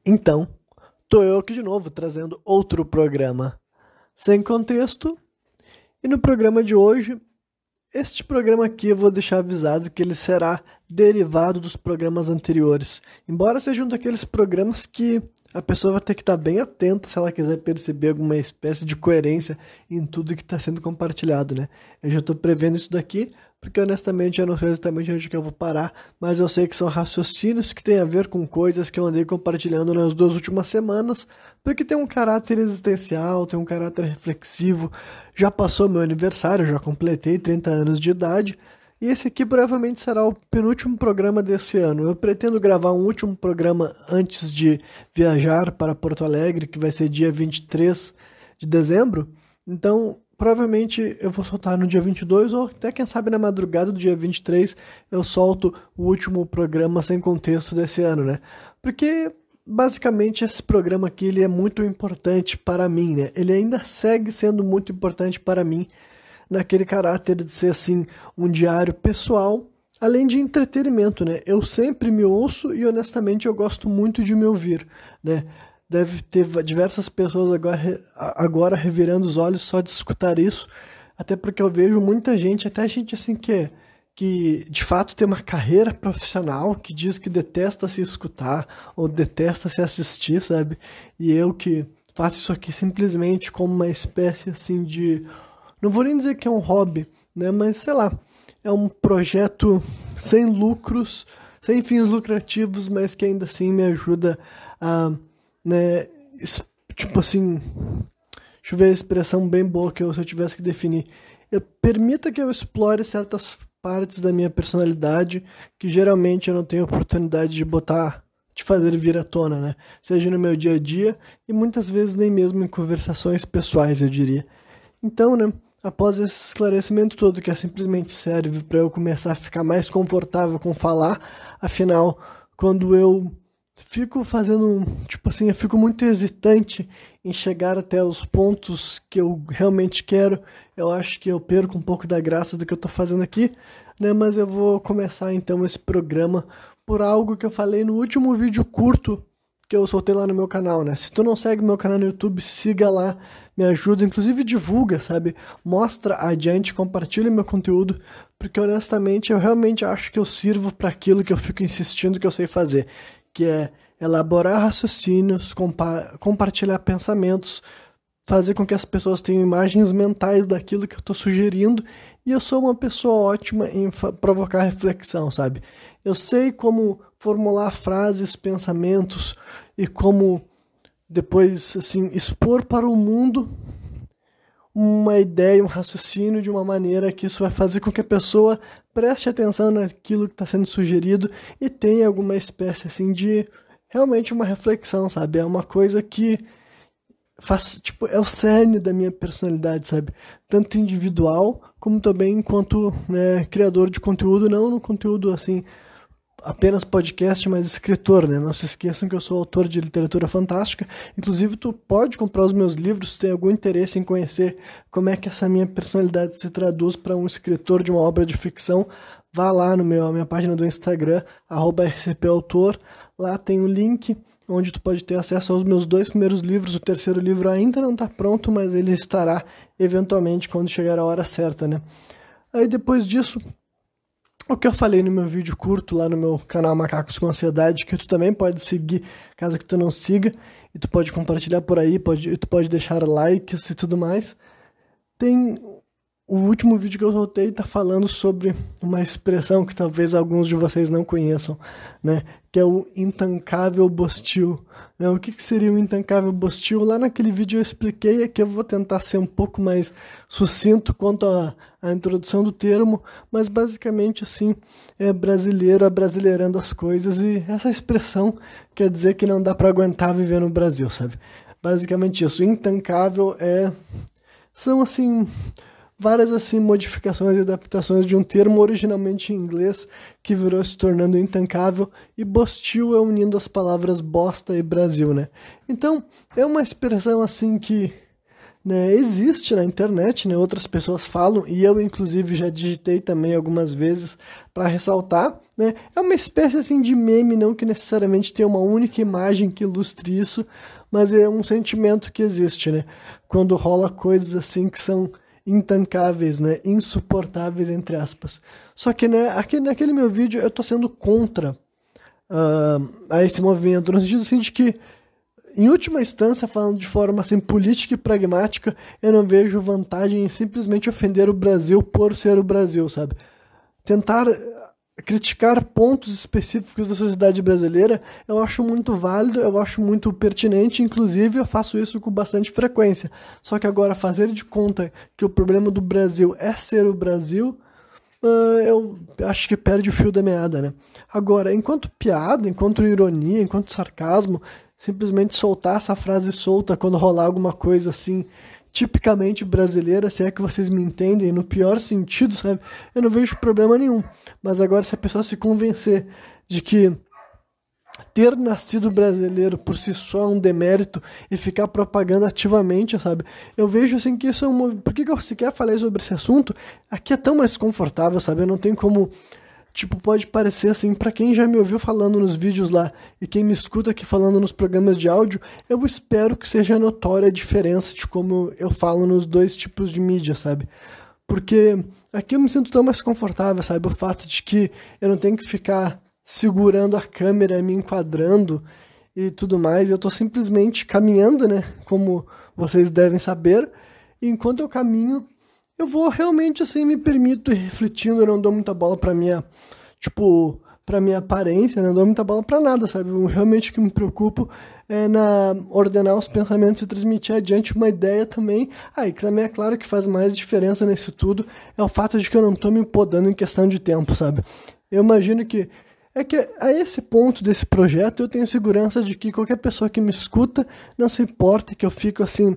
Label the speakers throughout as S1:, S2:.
S1: Então, tô eu aqui de novo trazendo outro programa sem contexto. E no programa de hoje, este programa aqui eu vou deixar avisado que ele será derivado dos programas anteriores. Embora seja um daqueles programas que a pessoa vai ter que estar bem atenta se ela quiser perceber alguma espécie de coerência em tudo que está sendo compartilhado, né? Eu já estou prevendo isso daqui, porque honestamente eu não sei exatamente onde que eu vou parar, mas eu sei que são raciocínios que têm a ver com coisas que eu andei compartilhando nas 2 últimas semanas, porque tem um caráter existencial, tem um caráter reflexivo. Já passou meu aniversário, já completei 30 anos de idade, e esse aqui provavelmente será o penúltimo programa desse ano. Eu pretendo gravar um último programa antes de viajar para Porto Alegre, que vai ser dia 23 de dezembro. Então, provavelmente eu vou soltar no dia 22 ou até quem sabe na madrugada do dia 23 eu solto o último programa sem contexto desse ano, né? Porque basicamente esse programa aqui ele é muito importante para mim, né? Ele ainda segue sendo muito importante para mim naquele caráter de ser assim um diário pessoal, além de entretenimento, né? Eu sempre me ouço e honestamente eu gosto muito de me ouvir, né? Deve ter diversas pessoas agora revirando os olhos só de escutar isso, até porque eu vejo muita gente, até gente assim que de fato tem uma carreira profissional, que diz que detesta se escutar ou detesta se assistir, sabe? E eu que faço isso aqui simplesmente como uma espécie assim de, não vou nem dizer que é um hobby, né? Mas sei lá, é um projeto sem lucros, sem fins lucrativos, mas que ainda assim me ajuda a, né? Tipo assim, deixa eu ver a expressão bem boa que se eu tivesse que definir. Permita que eu explore certas partes da minha personalidade que geralmente eu não tenho oportunidade de fazer vir à tona, né? Seja no meu dia a dia e muitas vezes nem mesmo em conversações pessoais, eu diria. Então, né, após esse esclarecimento todo, que simplesmente serve para eu começar a ficar mais confortável com falar, afinal, quando eu fico fazendo, tipo assim, eu fico muito hesitante em chegar até os pontos que eu realmente quero, eu acho que eu perco um pouco da graça do que eu tô fazendo aqui, né? Mas eu vou começar então esse programa por algo que eu falei no último vídeo curto que eu soltei lá no meu canal, né? Se tu não segue meu canal no YouTube, siga lá, me ajuda, inclusive divulga, sabe? Mostra adiante, compartilha meu conteúdo, porque honestamente eu realmente acho que eu sirvo para aquilo que eu fico insistindo que eu sei fazer, que é elaborar raciocínios, compartilhar pensamentos, fazer com que as pessoas tenham imagens mentais daquilo que eu estou sugerindo, e eu sou uma pessoa ótima em provocar reflexão, sabe? Eu sei como formular frases, pensamentos e como depois assim expor para o mundo uma ideia, um raciocínio de uma maneira que isso vai fazer com que a pessoa preste atenção naquilo que está sendo sugerido e tenha alguma espécie assim de realmente uma reflexão, sabe? É uma coisa que faz, tipo, é o cerne da minha personalidade, sabe? Tanto individual como também enquanto, né, criador de conteúdo, não no conteúdo assim apenas podcast, mas escritor, né? Não se esqueçam que eu sou autor de literatura fantástica. Inclusive, tu pode comprar os meus livros se tem algum interesse em conhecer como é que essa minha personalidade se traduz para um escritor de uma obra de ficção. Vá lá no minha página do Instagram, @rcpautor. Lá tem um link onde tu pode ter acesso aos meus 2 primeiros livros. O terceiro livro ainda não está pronto, mas ele estará eventualmente quando chegar a hora certa, né? Aí depois disso, o que eu falei no meu vídeo curto lá no meu canal Macacos com Ansiedade, que tu também pode seguir, caso que tu não siga, e tu pode compartilhar por aí, tu pode deixar likes e tudo mais. Tem o último vídeo que eu soltei tá falando sobre uma expressão que talvez alguns de vocês não conheçam, né? Que é o intancável bostil, né? O que seria o intancável bostil? Lá naquele vídeo eu expliquei, aqui eu vou tentar ser um pouco mais sucinto quanto à introdução do termo, mas basicamente assim, é brasileiro abrasileirando as coisas, e essa expressão quer dizer que não dá para aguentar viver no Brasil, sabe? Basicamente isso, intancável são assim várias assim modificações e adaptações de um termo originalmente em inglês que virou se tornando intancável, e bostil é unindo as palavras bosta e Brasil, né? Então, é uma expressão assim que né, existe na internet, né, outras pessoas falam, e eu inclusive já digitei também algumas vezes para ressaltar, né, é uma espécie assim de meme, não que necessariamente tenha uma única imagem que ilustre isso, mas é um sentimento que existe, né, quando rola coisas assim que são intancáveis, né, insuportáveis entre aspas. Só que, né, aqui naquele meu vídeo eu tô sendo contra a esse movimento, no sentido assim de que, em última instância, falando de forma assim, política e pragmática, eu não vejo vantagem em simplesmente ofender o Brasil por ser o Brasil, sabe? Tentar criticar pontos específicos da sociedade brasileira, eu acho muito válido, eu acho muito pertinente, inclusive eu faço isso com bastante frequência. Só que agora fazer de conta que o problema do Brasil é ser o Brasil, eu acho que perde o fio da meada, né? Agora, enquanto piada, enquanto ironia, enquanto sarcasmo, simplesmente soltar essa frase solta quando rolar alguma coisa assim, tipicamente brasileira, se é que vocês me entendem, no pior sentido, sabe? Eu não vejo problema nenhum. Mas agora, se a pessoa se convencer de que ter nascido brasileiro por si só é um demérito e ficar propagando ativamente, sabe? Eu vejo assim que isso é um... Por que eu sequer falei sobre esse assunto? Aqui é tão mais confortável, sabe? Eu não tenho como... Tipo, pode parecer assim, pra quem já me ouviu falando nos vídeos lá e quem me escuta aqui falando nos programas de áudio, eu espero que seja notória a diferença de como eu falo nos dois tipos de mídia, sabe? Porque aqui eu me sinto tão mais confortável, sabe? O fato de que eu não tenho que ficar segurando a câmera, me enquadrando e tudo mais. Eu tô simplesmente caminhando, né? Como vocês devem saber. E enquanto eu caminho, eu vou realmente assim, me permito ir refletindo. Eu não dou muita bola pra minha, tipo, pra minha aparência, né? Não dou muita bola pra nada, sabe? Realmente o que me preocupo é na ordenar os pensamentos e transmitir adiante uma ideia também. E que também é claro que faz mais diferença nisso tudo é o fato de que eu não tô me podando em questão de tempo, sabe? Eu imagino que a esse ponto desse projeto eu tenho segurança de que qualquer pessoa que me escuta não se importa que eu fico assim,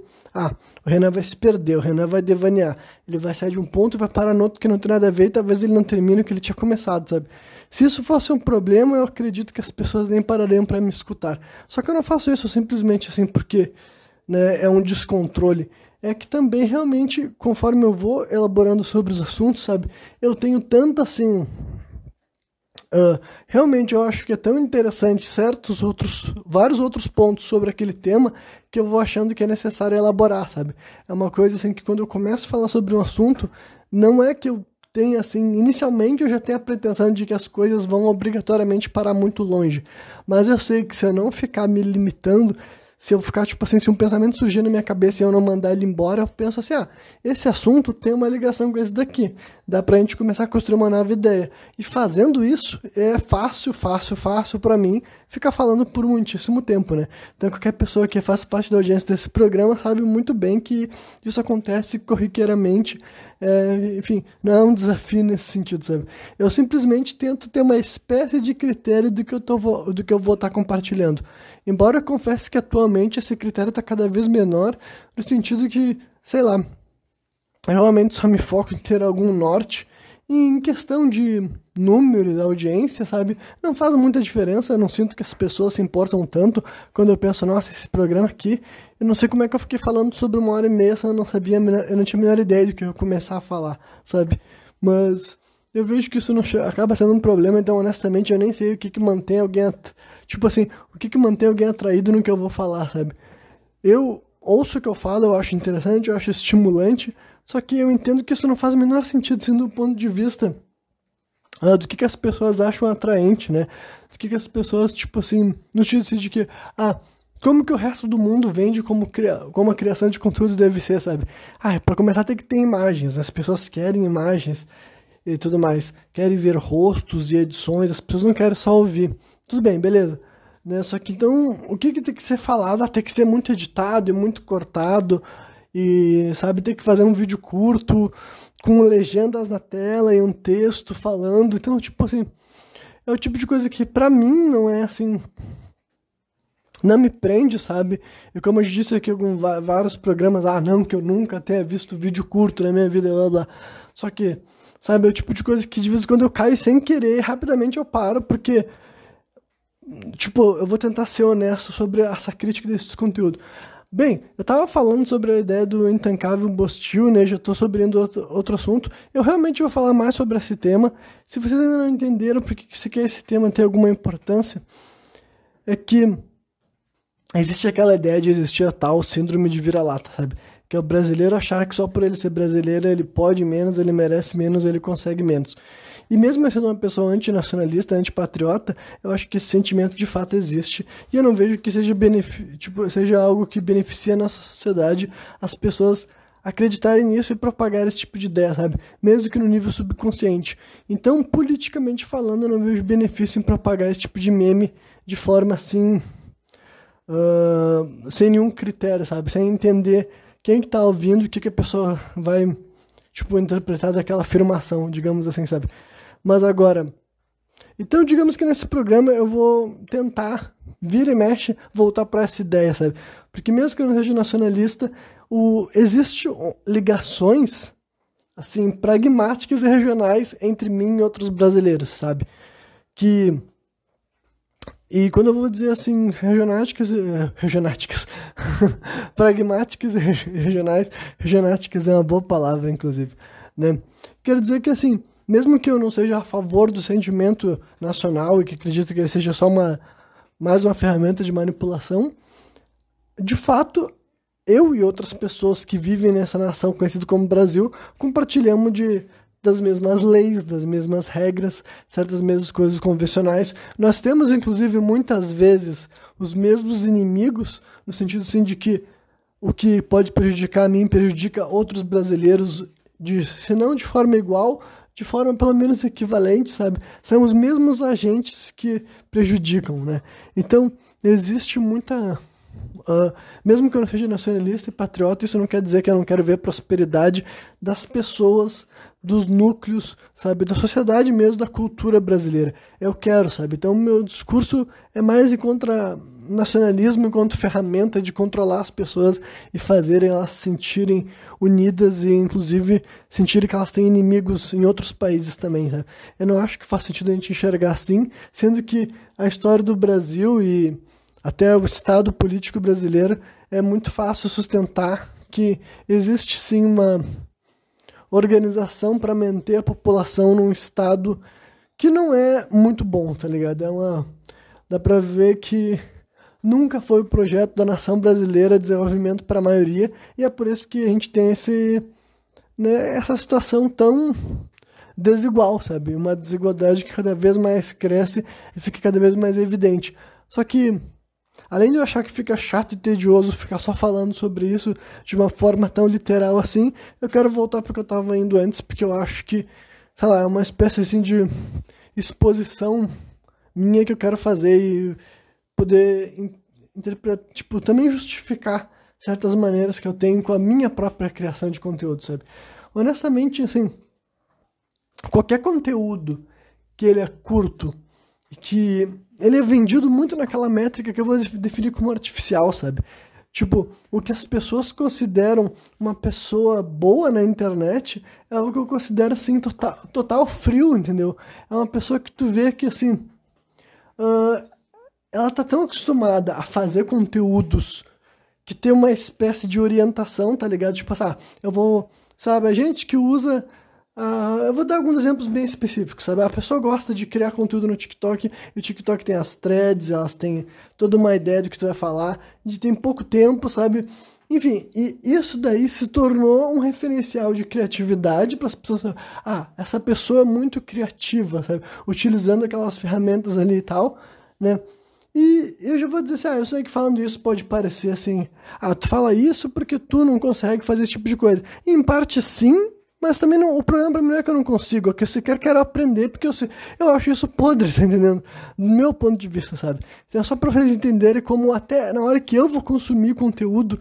S1: o Renan vai se perder, o Renan vai devanear, ele vai sair de um ponto e vai parar no outro que não tem nada a ver e talvez ele não termine o que ele tinha começado, sabe? Se isso fosse um problema, eu acredito que as pessoas nem parariam para me escutar. Só que eu não faço isso simplesmente assim porque, né, é um descontrole. É que também realmente, conforme eu vou elaborando sobre os assuntos, sabe, eu tenho tanta assim... realmente eu acho que é tão interessante vários outros pontos sobre aquele tema que eu vou achando que é necessário elaborar, sabe? É uma coisa assim que quando eu começo a falar sobre um assunto, não é que eu tenha assim, inicialmente eu já tenho a pretensão de que as coisas vão obrigatoriamente parar muito longe, mas eu sei que se eu não ficar me limitando, se eu ficar, tipo assim, se um pensamento surgir na minha cabeça e eu não mandar ele embora, eu penso assim, esse assunto tem uma ligação com esse daqui. Dá pra gente começar a construir uma nova ideia. E fazendo isso, é fácil pra mim ficar falando por muitíssimo tempo, né? Então qualquer pessoa que faz parte da audiência desse programa sabe muito bem que isso acontece corriqueiramente. Enfim, não é um desafio nesse sentido, sabe? Eu simplesmente tento ter uma espécie de critério do que eu vou estar compartilhando. Embora eu confesse que atualmente esse critério está cada vez menor, no sentido que, sei lá, eu realmente só me foco em ter algum norte. E em questão de número da audiência, sabe, não faz muita diferença. Eu não sinto que as pessoas se importam tanto quando eu penso, nossa, esse programa aqui, eu não sei como é que eu fiquei falando sobre 1h30, eu não sabia, eu não tinha a menor ideia do que eu ia começar a falar, sabe? Mas eu vejo que isso não acaba sendo um problema, então honestamente eu nem sei o que mantém alguém, tipo assim, o que mantém alguém atraído no que eu vou falar, sabe? Eu ouço o que eu falo, eu acho interessante, eu acho estimulante, só que eu entendo que isso não faz o menor sentido, sendo do ponto de vista do que as pessoas acham atraente, né? Do que as pessoas, tipo assim, no sentido de que, como que o resto do mundo vende como a criação de conteúdo deve ser, sabe? Pra começar tem que ter imagens, as pessoas querem imagens e tudo mais, querem ver rostos e edições, as pessoas não querem só ouvir. Tudo bem, beleza. Né? Só que então, o que tem que ser falado? Tem que ser muito editado e muito cortado, e, sabe, tem que fazer um vídeo curto, com legendas na tela e um texto falando. Então, tipo assim, é o tipo de coisa que pra mim não é assim, não me prende, sabe? E como eu disse aqui em vários programas, não, que eu nunca tenha visto vídeo curto na minha vida, blá blá. Só que, sabe, é o tipo de coisa que de vez em quando eu caio sem querer, rapidamente eu paro, porque, tipo, eu vou tentar ser honesto sobre essa crítica desse conteúdo. Bem, eu tava falando sobre a ideia do intancável Bostil, né? Já tô sobre outro assunto. Eu realmente vou falar mais sobre esse tema. Se vocês ainda não entenderam por que esse tema tem alguma importância, é que existe aquela ideia de existir a tal síndrome de vira-lata, sabe? Que é o brasileiro achar que só por ele ser brasileiro ele pode menos, ele merece menos, ele consegue menos. E mesmo eu sendo uma pessoa antinacionalista, antipatriota, eu acho que esse sentimento de fato existe. E eu não vejo que seja algo que beneficie a nossa sociedade, as pessoas acreditarem nisso e propagar esse tipo de ideia, sabe? Mesmo que no nível subconsciente. Então, politicamente falando, eu não vejo benefício em propagar esse tipo de meme de forma assim, sem nenhum critério, sabe? Sem entender quem que tá ouvindo e o que a pessoa vai, interpretar daquela afirmação, digamos assim, sabe? Mas agora, então digamos que nesse programa eu vou tentar, vira e mexe, voltar para essa ideia, sabe? Porque mesmo que eu não seja nacionalista, existem ligações, assim, pragmáticas e regionais entre mim e outros brasileiros, sabe? E quando eu vou dizer assim, regionáticas, pragmáticas e regionáticas é uma boa palavra, inclusive, né? Quero dizer que, assim, mesmo que eu não seja a favor do sentimento nacional e que acredito que ele seja só mais uma ferramenta de manipulação, de fato, eu e outras pessoas que vivem nessa nação conhecida como Brasil compartilhamos das mesmas leis, das mesmas regras, certas mesmas coisas convencionais. Nós temos, inclusive, muitas vezes os mesmos inimigos, no sentido, assim, de que o que pode prejudicar a mim prejudica outros brasileiros, se não de forma igual, de forma pelo menos equivalente, sabe? São os mesmos agentes que prejudicam, né? Então, existe muita... mesmo que eu não seja nacionalista e patriota, isso não quer dizer que eu não quero ver a prosperidade das pessoas, dos núcleos, sabe, da sociedade mesmo, da cultura brasileira. Eu quero, sabe? Então, meu discurso é mais contra nacionalismo enquanto ferramenta de controlar as pessoas e fazerem elas se sentirem unidas e, inclusive, sentirem que elas têm inimigos em outros países também, sabe? Eu não acho que faz sentido a gente enxergar assim, sendo que a história do Brasil e até o estado político brasileiro é muito fácil sustentar que existe sim uma organização para manter a população num estado que não é muito bom, tá ligado? Dá pra ver que nunca foi o projeto da nação brasileira desenvolvimento para a maioria, e é por isso que a gente tem essa situação tão desigual, sabe? Uma desigualdade que cada vez mais cresce e fica cada vez mais evidente. Só que, além de eu achar que fica chato e tedioso ficar só falando sobre isso de uma forma tão literal assim, eu quero voltar para o que eu estava indo antes, porque eu acho que, sei lá, é uma espécie assim de exposição minha que eu quero fazer e poder interpretar, também justificar certas maneiras que eu tenho com a minha própria criação de conteúdo, sabe? Honestamente, assim, qualquer conteúdo que ele é curto e que ele é vendido muito naquela métrica que eu vou definir como artificial, sabe? Tipo, o que as pessoas consideram uma pessoa boa na internet é algo que eu considero, assim, total frio, entendeu? É uma pessoa que tu vê que, assim, ela tá tão acostumada a fazer conteúdos que tem uma espécie de orientação, tá ligado? Tipo assim, sabe, a gente que usa... eu vou dar alguns exemplos bem específicos, sabe? A pessoa gosta de criar conteúdo no TikTok, e o TikTok tem as threads, elas têm toda uma ideia do que tu vai falar, de tem pouco tempo, sabe? Enfim, e isso daí se tornou um referencial de criatividade para as pessoas. Essa pessoa é muito criativa, sabe? Utilizando aquelas ferramentas ali e tal, né? E eu já vou dizer assim, eu sei que falando isso pode parecer assim, tu fala isso porque tu não consegue fazer esse tipo de coisa. E em parte sim, mas também o problema pra mim não é que eu não consigo, é que eu sequer quero aprender, porque eu acho isso podre, tá entendendo? Do meu ponto de vista, sabe? Então é só pra vocês entenderem como até na hora que eu vou consumir conteúdo,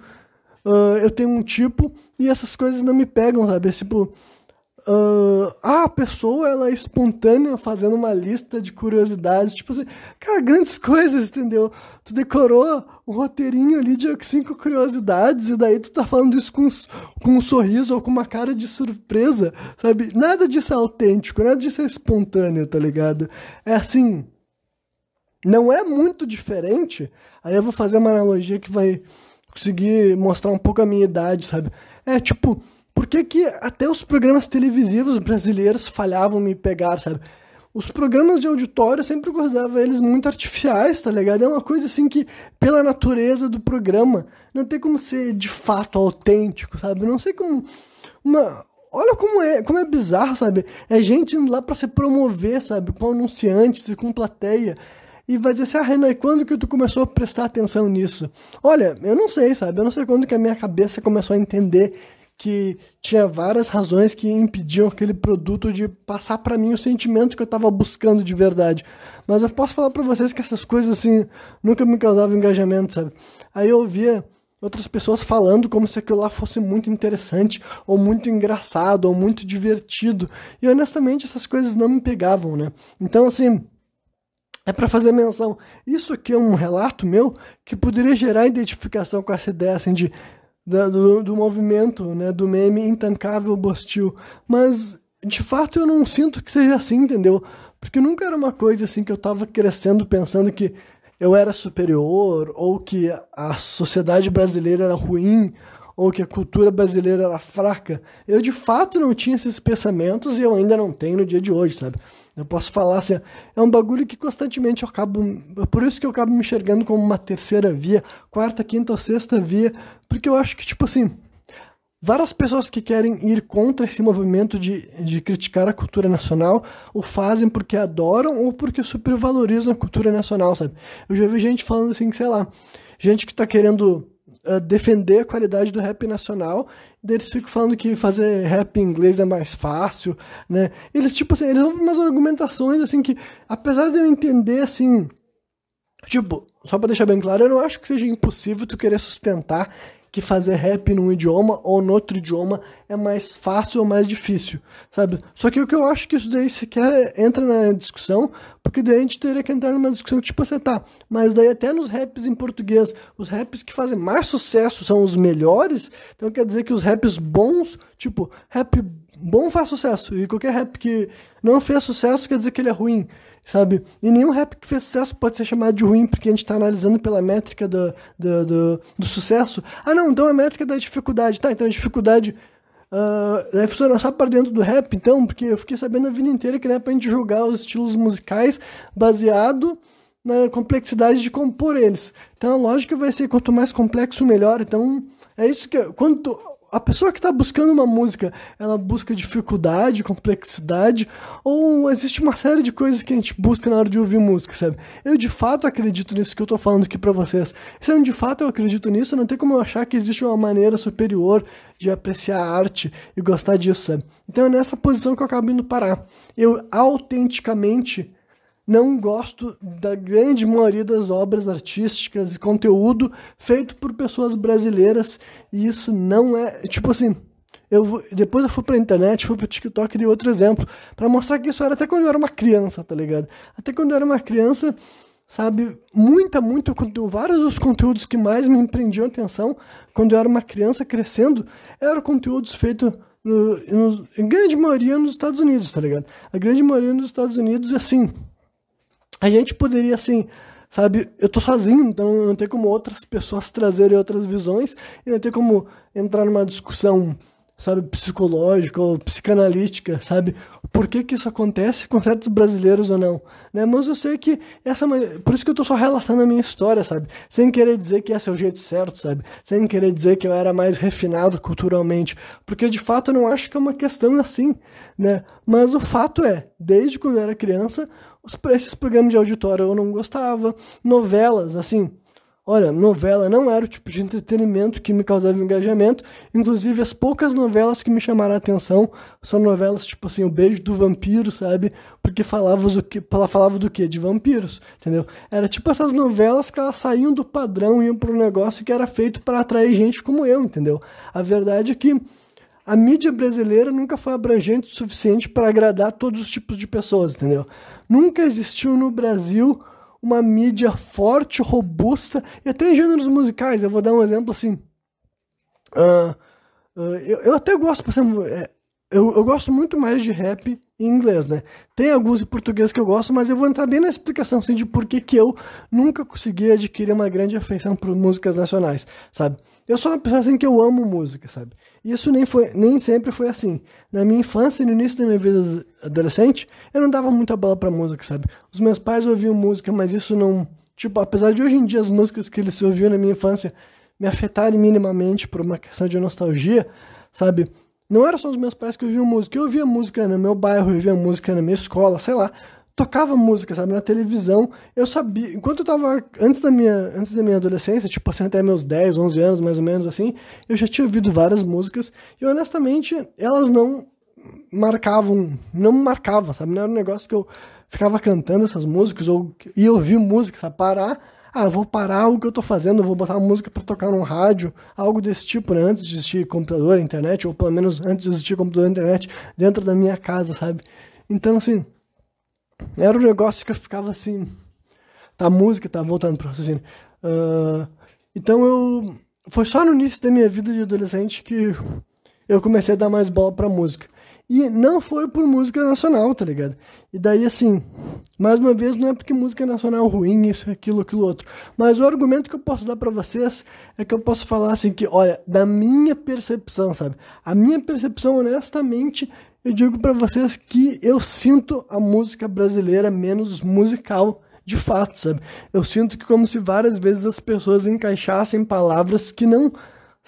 S1: eu tenho um tipo, e essas coisas não me pegam, sabe? Tipo, a pessoa, ela é espontânea fazendo uma lista de curiosidades, tipo assim, cara, grandes coisas, entendeu? Tu decorou um roteirinho ali de 5 curiosidades e daí tu tá falando isso com um sorriso ou com uma cara de surpresa, sabe? Nada disso é autêntico, nada disso é espontâneo, tá ligado? É assim, não é muito diferente, aí eu vou fazer uma analogia que vai conseguir mostrar um pouco a minha idade, sabe? Tipo, por que que até os programas televisivos brasileiros falhavam em me pegar, sabe? Os programas de auditório eu sempre considerava eles muito artificiais, tá ligado? É uma coisa assim que, pela natureza do programa, não tem como ser de fato autêntico, sabe? Não sei como olha como é bizarro, sabe? É gente indo lá pra se promover, sabe? Com anunciantes e com plateia. E vai dizer assim, Renan, quando que tu começou a prestar atenção nisso? Olha, eu não sei, sabe? Eu não sei quando que a minha cabeça começou a entender que tinha várias razões que impediam aquele produto de passar pra mim o sentimento que eu tava buscando de verdade. Mas eu posso falar pra vocês que essas coisas, assim, nunca me causavam engajamento, sabe? Aí eu ouvia outras pessoas falando como se aquilo lá fosse muito interessante, ou muito engraçado, ou muito divertido. E honestamente essas coisas não me pegavam, né? Então, assim, é para fazer menção. Isso aqui é um relato meu que poderia gerar identificação com essa ideia, assim, do movimento, né, do meme intancável Bostil, mas de fato eu não sinto que seja assim, entendeu? Porque nunca era uma coisa assim que eu tava crescendo pensando que eu era superior, ou que a sociedade brasileira era ruim, ou que a cultura brasileira era fraca. Eu de fato não tinha esses pensamentos e eu ainda não tenho no dia de hoje, sabe? Eu posso falar assim, é um bagulho que constantemente eu acabo, por isso que eu acabo me enxergando como uma terceira via, quarta, quinta ou sexta via, porque eu acho que, tipo assim, várias pessoas que querem ir contra esse movimento de criticar a cultura nacional o fazem porque adoram ou porque supervalorizam a cultura nacional, sabe? Eu já vi gente falando assim, sei lá, gente que tá querendo defender a qualidade do rap nacional, daí eles ficam falando que fazer rap em inglês é mais fácil, né? Eles, tipo assim, eles ouvem umas argumentações, assim, que, apesar de eu entender, assim, tipo, só pra deixar bem claro, eu não acho que seja impossível tu querer sustentar que fazer rap num idioma ou no outro idioma é mais fácil ou mais difícil, sabe? Só que o que eu acho que isso daí sequer entra na discussão, porque daí a gente teria que entrar numa discussão que, tipo, você tá, mas daí até nos raps em português, os raps que fazem mais sucesso são os melhores, então quer dizer que os raps bons, tipo, rap bom faz sucesso, e qualquer rap que não fez sucesso quer dizer que ele é ruim, sabe? E nenhum rap que fez sucesso pode ser chamado de ruim, porque a gente tá analisando pela métrica do sucesso. Ah, não, então a métrica da dificuldade. Tá, então a dificuldade deve funcionar só para dentro do rap, então, porque eu fiquei sabendo a vida inteira que não é pra gente julgar os estilos musicais baseado na complexidade de compor eles. Então a lógica vai ser quanto mais complexo, melhor. Então é isso que... A pessoa que está buscando uma música, ela busca dificuldade, complexidade, ou existe uma série de coisas que a gente busca na hora de ouvir música, sabe? Eu de fato acredito nisso que eu tô falando aqui pra vocês. Se eu de fato eu acredito nisso, não tem como eu achar que existe uma maneira superior de apreciar a arte e gostar disso, sabe? Então é nessa posição que eu acabo indo parar. Eu autenticamente não gosto da grande maioria das obras artísticas e conteúdo feito por pessoas brasileiras, e isso não é, tipo assim, depois eu fui pra internet, fui pro TikTok e dei outro exemplo, pra mostrar que isso era até quando eu era uma criança, tá ligado? Até quando eu era uma criança, sabe, vários dos conteúdos que mais me prendiam a atenção, quando eu era uma criança crescendo, eram conteúdos feitos em grande maioria nos Estados Unidos, tá ligado? A grande maioria nos Estados Unidos, assim, a gente poderia, assim, sabe, eu tô sozinho, então não tem como outras pessoas trazerem outras visões, e não tem como entrar numa discussão, sabe, psicológica ou psicanalítica, sabe, por que isso acontece com certos brasileiros ou não, né, mas eu sei que por isso que eu tô só relatando a minha história, sabe, sem querer dizer que esse é o jeito certo, sabe, sem querer dizer que eu era mais refinado culturalmente, porque de fato eu não acho que é uma questão assim, né, mas o fato é, desde quando eu era criança, esses programas de auditório eu não gostava, novelas, assim, olha, novela não era o tipo de entretenimento que me causava engajamento, inclusive as poucas novelas que me chamaram a atenção são novelas tipo assim, O Beijo do Vampiro, sabe, porque falava do quê? De vampiros, entendeu? Era tipo essas novelas que elas saíam do padrão e iam para um negócio que era feito para atrair gente como eu, entendeu? A verdade é que a mídia brasileira nunca foi abrangente o suficiente para agradar todos os tipos de pessoas, entendeu? Nunca existiu no Brasil uma mídia forte, robusta, e até em gêneros musicais. Eu vou dar um exemplo assim. Eu até gosto, por exemplo, eu gosto muito mais de rap em inglês, né? Tem alguns em português que eu gosto, mas eu vou entrar bem na explicação, assim, de por que que eu nunca consegui adquirir uma grande afeição por músicas nacionais, sabe? Eu sou uma pessoa, assim, que eu amo música, sabe? E isso nem sempre foi assim. Na minha infância e no início da minha vida adolescente, eu não dava muita bola pra música, sabe? Os meus pais ouviam música, mas isso não... Tipo, apesar de hoje em dia as músicas que eles ouviam na minha infância me afetarem minimamente por uma questão de nostalgia, sabe? Não era só os meus pais que ouviam música. Eu ouvia música no meu bairro, eu ouvia música na minha escola, sei lá. Tocava música, sabe? Na televisão. Eu sabia... Enquanto eu tava... Antes da minha adolescência, tipo assim, até meus 10, 11 anos, mais ou menos, assim, eu já tinha ouvido várias músicas e, honestamente, elas não me marcavam, sabe? Não era um negócio que eu ficava cantando essas músicas ou ia ouvir música, sabe? Eu vou parar o que eu tô fazendo, eu vou botar música pra tocar no rádio, algo desse tipo, né? Antes de existir computador, internet, ou pelo menos antes de existir computador e internet, dentro da minha casa, sabe? Então, assim, era um negócio que eu ficava assim... Tá, a música, tá, voltando pro raciocínio. Então, foi só no início da minha vida de adolescente que eu comecei a dar mais bola pra música. E não foi por música nacional, tá ligado? E daí, assim, mais uma vez, não é porque música nacional é ruim, isso, aquilo outro. Mas o argumento que eu posso dar pra vocês é que eu posso falar assim que, olha, da minha percepção, sabe? A minha percepção, honestamente, eu digo pra vocês que eu sinto a música brasileira menos musical, de fato, sabe? Eu sinto que como se várias vezes as pessoas encaixassem palavras que não...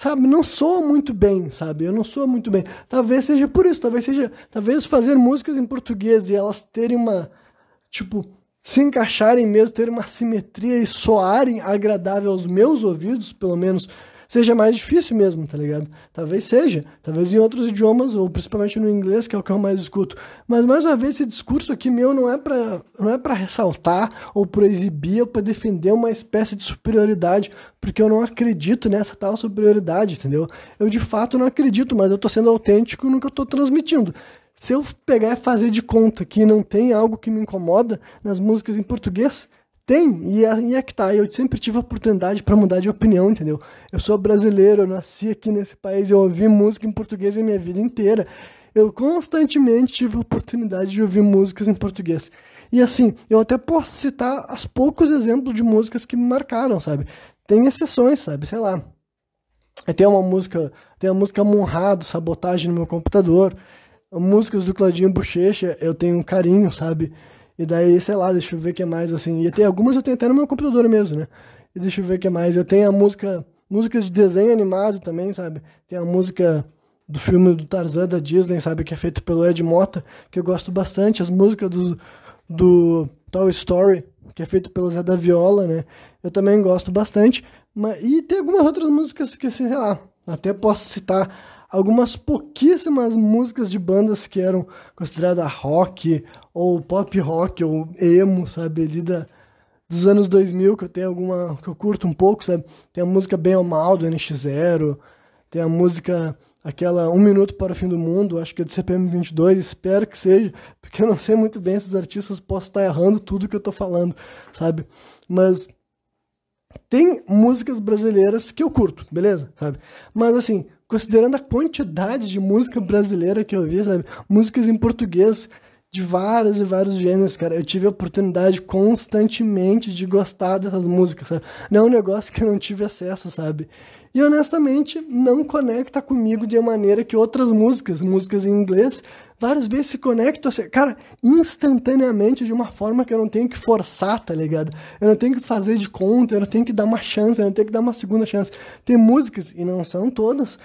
S1: Sabe, não soa muito bem, sabe? Eu não sou muito bem. Talvez seja por isso, talvez fazer músicas em português e elas terem uma, tipo, se encaixarem mesmo, terem uma simetria e soarem agradável aos meus ouvidos, pelo menos, seja mais difícil mesmo, tá ligado? Talvez seja, talvez em outros idiomas, ou principalmente no inglês, que é o que eu mais escuto. Mas, mais uma vez, esse discurso aqui meu não é pra ressaltar, ou pra exibir, ou pra defender uma espécie de superioridade, porque eu não acredito nessa tal superioridade, entendeu? Eu, de fato, não acredito, mas eu tô sendo autêntico no que eu tô transmitindo. Se eu pegar e fazer de conta que não tem algo que me incomoda nas músicas em português... Tem, e é que tá, eu sempre tive a oportunidade pra mudar de opinião, entendeu? Eu sou brasileiro, eu nasci aqui nesse país, eu ouvi música em português a minha vida inteira. Eu constantemente tive a oportunidade de ouvir músicas em português. E assim, eu até posso citar os poucos exemplos de músicas que me marcaram, sabe? Tem exceções, sabe? Sei lá. Tem a música Monrado, Sabotagem no meu computador. Músicas do Claudinho Buchecha, eu tenho um carinho, sabe? E daí, sei lá, deixa eu ver o que mais, assim. E tem algumas eu tenho até no meu computador mesmo, né? E deixa eu ver o que mais. Eu tenho músicas de desenho animado também, sabe? Tem a música do filme do Tarzan da Disney, sabe? Que é feito pelo Ed Mota, que eu gosto bastante. As músicas do Toy Story, que é feito pelo Zé da Viola, né? Eu também gosto bastante. E tem algumas outras músicas que, assim, sei lá, até posso citar algumas pouquíssimas músicas de bandas que eram consideradas rock, ou pop rock, ou emo, sabe, ali dos anos 2000, que eu tenho alguma, que eu curto um pouco, sabe, tem a música Bem ou Mal, do NX Zero, tem a música, aquela Um Minuto para o Fim do Mundo, acho que é do CPM 22, espero que seja, porque eu não sei muito bem esses artistas, posso estar errando tudo que eu tô falando, sabe, mas... Tem músicas brasileiras que eu curto, beleza? Sabe? Mas assim, considerando a quantidade de música brasileira que eu vi, sabe? Músicas em português de vários e vários gêneros, cara. Eu tive a oportunidade constantemente de gostar dessas músicas, sabe? Não é um negócio que eu não tive acesso, sabe? E honestamente, não conecta comigo de uma maneira que outras músicas em inglês, várias vezes se conectam, cara, instantaneamente, de uma forma que eu não tenho que forçar, tá ligado? Eu não tenho que fazer de conta, eu não tenho que dar uma chance, eu não tenho que dar uma segunda chance. Tem músicas, e não são todas,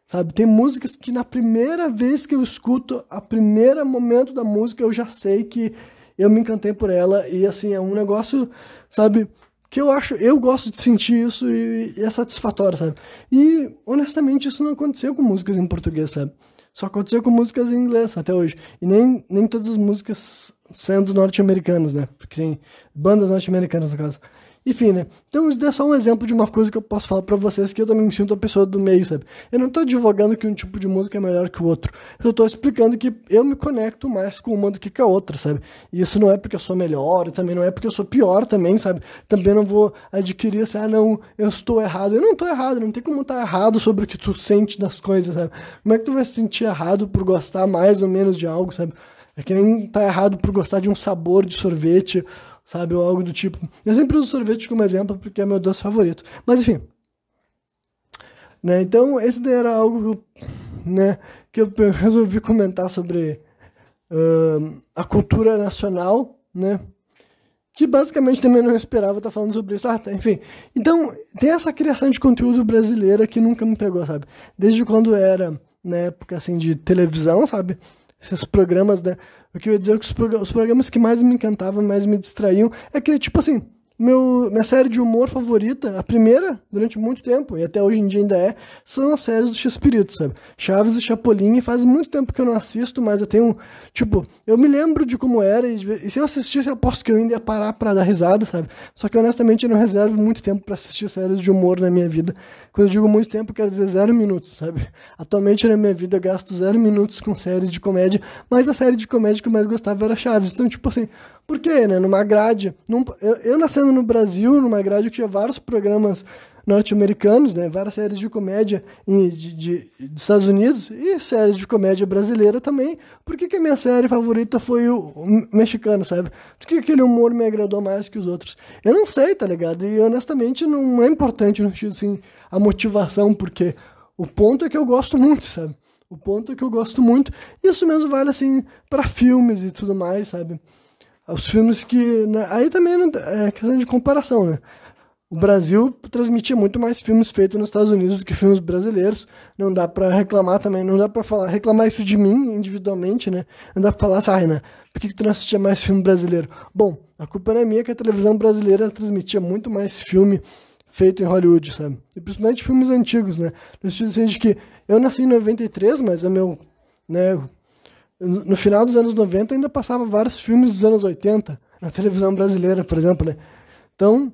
S1: sabe? Tem músicas que na primeira vez que eu escuto, a primeiro momento da música, eu já sei que eu me encantei por ela, e assim, é um negócio, sabe... que eu gosto de sentir isso e é satisfatório, sabe? E, honestamente, isso não aconteceu com músicas em português, sabe? Só aconteceu com músicas em inglês até hoje. E nem todas as músicas sendo norte-americanas, né? Porque tem bandas norte-americanas, no caso. Enfim, né? Então isso é só um exemplo de uma coisa que eu posso falar pra vocês, que eu também me sinto a pessoa do meio, sabe? Eu não tô advogando que um tipo de música é melhor que o outro. Eu tô explicando que eu me conecto mais com uma do que com a outra, sabe? E isso não é porque eu sou melhor, e também não é porque eu sou pior também, sabe? Também não vou adquirir assim, não, eu estou errado. Eu não tô errado, não tem como estar errado sobre o que tu sente das coisas, sabe? Como é que tu vai se sentir errado por gostar mais ou menos de algo, sabe? É que nem tá errado por gostar de um sabor de sorvete, sabe? Ou algo do tipo. Eu sempre uso sorvete como exemplo porque é meu doce favorito. Mas enfim. Né? Então, esse daí era algo, né, que eu resolvi comentar sobre a cultura nacional, né? Que basicamente também não esperava estar falando sobre isso. Enfim. Então, tem essa criação de conteúdo brasileira que nunca me pegou, sabe? Desde quando era, na época, assim, de televisão, sabe? Esses programas, né? O que eu ia dizer é que os programas que mais me encantavam, mais me distraíam, é que, tipo assim, minha série de humor favorita, a primeira, durante muito tempo, e até hoje em dia ainda é, são as séries do X-Pirito, sabe? Chaves e Chapolin, e faz muito tempo que eu não assisto, mas eu tenho, tipo, eu me lembro de como era, e se eu assistisse, eu aposto que eu ainda ia parar pra dar risada, sabe? Só que, honestamente, eu não reservo muito tempo pra assistir séries de humor na minha vida. Quando eu digo muito tempo, eu quero dizer 0 minutos, sabe? Atualmente, na minha vida, eu gasto 0 minutos com séries de comédia, mas a série de comédia que eu mais gostava era Chaves. Então, tipo assim, por quê, né? Numa grade, eu nascendo no Brasil, numa grade que tinha vários programas norte-americanos, né? Várias séries de comédia dos Estados Unidos e séries de comédia brasileira também. Por que a minha série favorita foi o mexicano, sabe? Por que aquele humor me agradou mais que os outros? Eu não sei, tá ligado? E honestamente não é importante no sentido assim, a motivação, porque o ponto é que eu gosto muito, sabe? O ponto é que eu gosto muito. Isso mesmo vale assim para filmes e tudo mais, sabe? Os filmes que, né, aí também é questão de comparação, né? O Brasil transmitia muito mais filmes feitos nos Estados Unidos do que filmes brasileiros. Não dá pra reclamar também, não dá pra reclamar isso de mim individualmente, né? Não dá pra falar assim, né? Por que tu não assistia mais filme brasileiro? Bom, a culpa não é minha, que a televisão brasileira transmitia muito mais filme feito em Hollywood, sabe? E principalmente filmes antigos, né? No sentido assim, de que eu nasci em 93, mas o meu, né? No final dos anos 90 ainda passava vários filmes dos anos 80 na televisão brasileira, por exemplo, né? Então,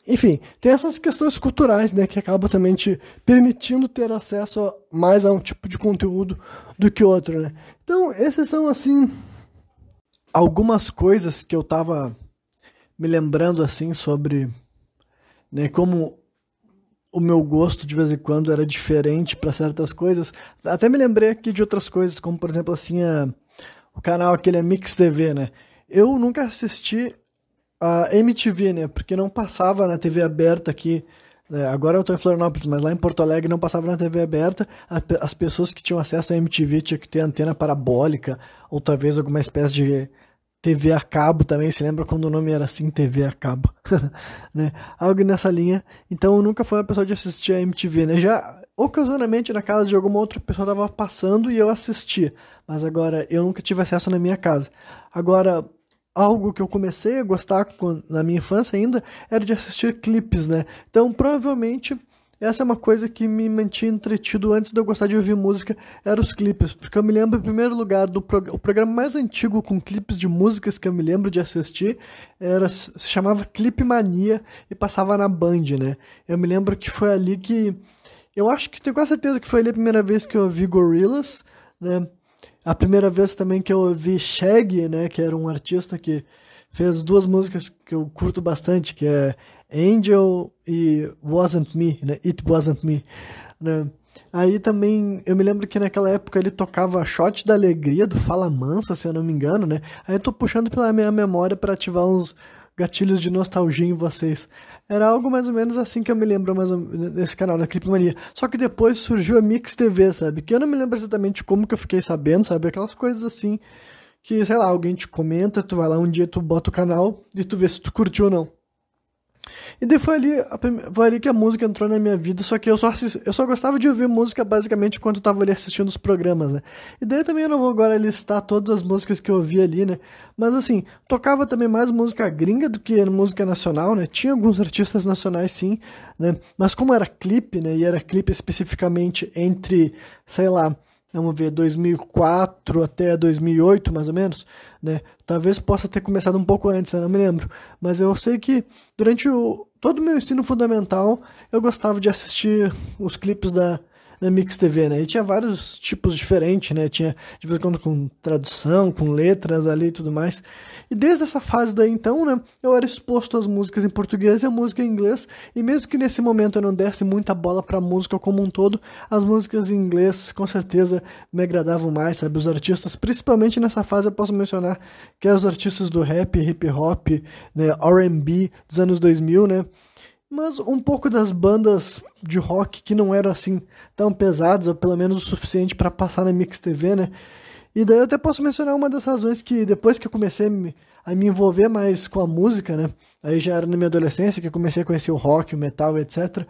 S1: enfim, tem essas questões culturais, né, que acabam também te permitindo ter acesso mais a um tipo de conteúdo do que outro, né? Então, esses são, assim, algumas coisas que eu tava me lembrando, assim, sobre, né, como o meu gosto de vez em quando era diferente para certas coisas. Até me lembrei aqui de outras coisas, como por exemplo assim, o canal aquele é Mix TV, né? Eu nunca assisti a MTV, né? Porque não passava na TV aberta aqui. Agora eu tô em Florianópolis, mas lá em Porto Alegre não passava na TV aberta. As pessoas que tinham acesso à MTV tinham que ter antena parabólica, ou talvez alguma espécie de TV a cabo também, se lembra quando o nome era assim, TV a cabo, né? Algo nessa linha. Então eu nunca fui uma pessoa de assistir a MTV, né? Já ocasionalmente na casa de alguma outra pessoa tava passando e eu assistia, mas agora eu nunca tive acesso na minha casa. Agora, algo que eu comecei a gostar na minha infância ainda era de assistir clipes, né? Então provavelmente essa é uma coisa que me mantinha entretido antes de eu gostar de ouvir música, eram os clipes, porque eu me lembro, em primeiro lugar, o programa mais antigo com clipes de músicas que eu me lembro de assistir, se chamava Clipe Mania e passava na Band, né? Eu me lembro que foi ali que, eu acho que tenho quase certeza que foi ali a primeira vez que eu ouvi Gorillaz, né? A primeira vez também que eu ouvi Shaggy, né? Que era um artista que fez 2 músicas que eu curto bastante, que é Angel e Wasn't Me, né? It Wasn't Me, né? Aí também, eu me lembro que naquela época ele tocava Shot da Alegria, do Fala Mansa, se eu não me engano, né? Aí eu tô puxando pela minha memória para ativar uns gatilhos de nostalgia em vocês. Era algo mais ou menos assim que eu me lembro mais ou menos desse canal, da Clipe Mania. Só que depois surgiu a Mix TV, sabe? Que eu não me lembro exatamente como que eu fiquei sabendo, sabe? Aquelas coisas assim que, sei lá, alguém te comenta, tu vai lá um dia, tu bota o canal e tu vê se tu curtiu ou não. E daí foi ali que a música entrou na minha vida, só que eu só gostava de ouvir música basicamente quando eu tava ali assistindo os programas, né? E daí também eu não vou agora listar todas as músicas que eu ouvi ali, né? Mas assim, tocava também mais música gringa do que música nacional, né? Tinha alguns artistas nacionais sim, né? Mas como era clipe, né? E era clipe especificamente entre, sei lá, vamos ver, 2004 até 2008, mais ou menos, né? Talvez possa ter começado um pouco antes, eu não me lembro. Mas eu sei que durante todo o meu ensino fundamental, eu gostava de assistir os clipes da Mix TV, né? E tinha vários tipos diferentes, né? Tinha, de vez em quando, com tradução, com letras ali e tudo mais. E desde essa fase daí, então, né? Eu era exposto às músicas em português e à música em inglês. E mesmo que nesse momento eu não desse muita bola pra música como um todo, as músicas em inglês, com certeza, me agradavam mais, sabe? Os artistas, principalmente nessa fase, eu posso mencionar que eram os artistas do rap, hip hop, né? R&B dos anos 2000, né? Mas um pouco das bandas de rock que não eram assim tão pesadas, ou pelo menos o suficiente para passar na Mix TV, né? E daí eu até posso mencionar uma das razões que depois que eu comecei a me envolver mais com a música, né? Aí já era na minha adolescência que eu comecei a conhecer o rock, o metal, etc.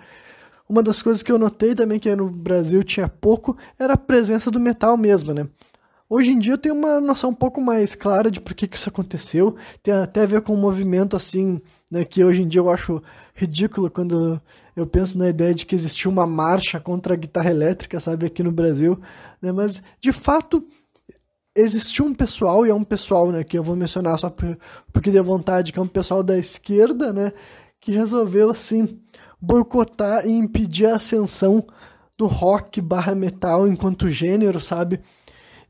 S1: Uma das coisas que eu notei também que no Brasil tinha pouco era a presença do metal mesmo, né? Hoje em dia eu tenho uma noção um pouco mais clara de por que isso aconteceu. Tem até a ver com um movimento assim, né, que hoje em dia eu acho ridículo quando eu penso na ideia de que existiu uma marcha contra a guitarra elétrica, sabe, aqui no Brasil, né? Mas de fato existiu um pessoal, e é um pessoal, né, que eu vou mencionar só porque deu vontade, que é um pessoal da esquerda, né, que resolveu assim boicotar e impedir a ascensão do rock barra metal enquanto gênero, sabe?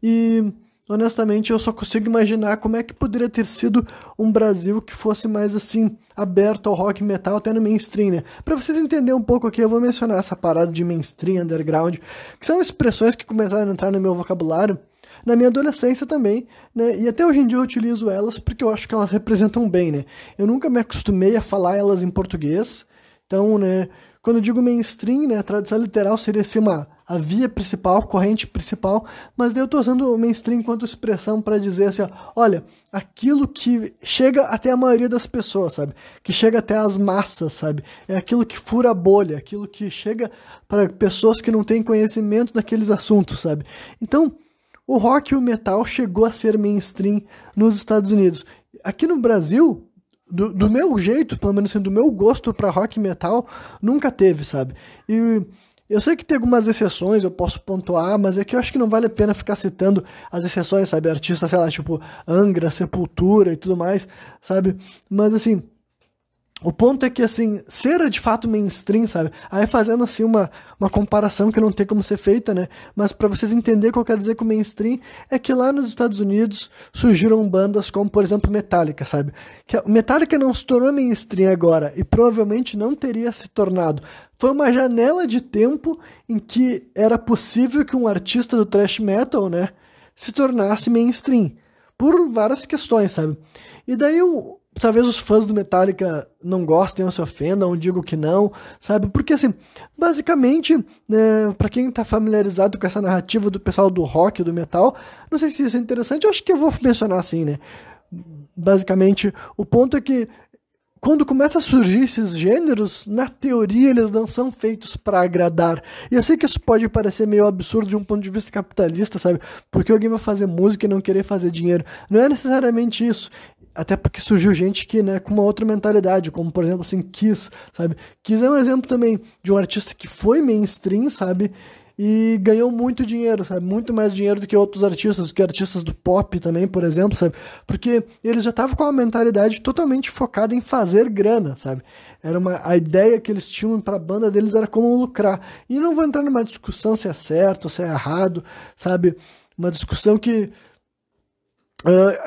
S1: E, honestamente, eu só consigo imaginar como é que poderia ter sido um Brasil que fosse mais, assim, aberto ao rock metal, até no mainstream, né? Pra vocês entenderem um pouco aqui, eu vou mencionar essa parada de mainstream, underground, que são expressões que começaram a entrar no meu vocabulário na minha adolescência também, né? E até hoje em dia eu utilizo elas porque eu acho que elas representam bem, né? Eu nunca me acostumei a falar elas em português, então, né, quando eu digo mainstream, né, a tradução literal seria assim a via principal, corrente principal, mas daí eu tô usando o mainstream enquanto expressão para dizer assim, ó, olha, aquilo que chega até a maioria das pessoas, sabe? Que chega até as massas, sabe? É aquilo que fura a bolha, aquilo que chega para pessoas que não têm conhecimento daqueles assuntos, sabe? Então, o rock e o metal chegou a ser mainstream nos Estados Unidos. Aqui no Brasil, do meu jeito, pelo menos assim, do meu gosto pra rock e metal, nunca teve, sabe? E eu sei que tem algumas exceções, eu posso pontuar, mas é que eu acho que não vale a pena ficar citando as exceções, sabe? Artistas, sei lá, tipo Angra, Sepultura e tudo mais, sabe? Mas assim, o ponto é que, assim, ser de fato mainstream, sabe? Aí fazendo, assim, uma comparação que não tem como ser feita, né? Mas pra vocês entenderem o que eu quero dizer com mainstream, é que lá nos Estados Unidos surgiram bandas como, por exemplo, Metallica, sabe? Que o Metallica não se tornou mainstream agora, e provavelmente não teria se tornado. Foi uma janela de tempo em que era possível que um artista do thrash metal, né, se tornasse mainstream. Por várias questões, sabe? E daí talvez os fãs do Metallica não gostem ou se ofendam, ou digo que não, sabe? Porque, assim, basicamente, né, pra quem tá familiarizado com essa narrativa do pessoal do rock, do metal, não sei se isso é interessante, eu acho que eu vou mencionar assim, né? Basicamente, o ponto é que quando começa a surgir esses gêneros, na teoria eles não são feitos para agradar. E eu sei que isso pode parecer meio absurdo de um ponto de vista capitalista, sabe? Porque alguém vai fazer música e não querer fazer dinheiro. Não é necessariamente isso. Até porque surgiu gente que, né, com uma outra mentalidade, como por exemplo assim, Kiss, sabe? Kiss é um exemplo também de um artista que foi mainstream, sabe? E ganhou muito dinheiro, sabe? Muito mais dinheiro do que outros artistas, que artistas do pop também, por exemplo, sabe? Porque eles já estavam com uma mentalidade totalmente focada em fazer grana, sabe? A ideia que eles tinham pra banda deles era como lucrar. E não vou entrar numa discussão se é certo ou se é errado, sabe? Uma discussão que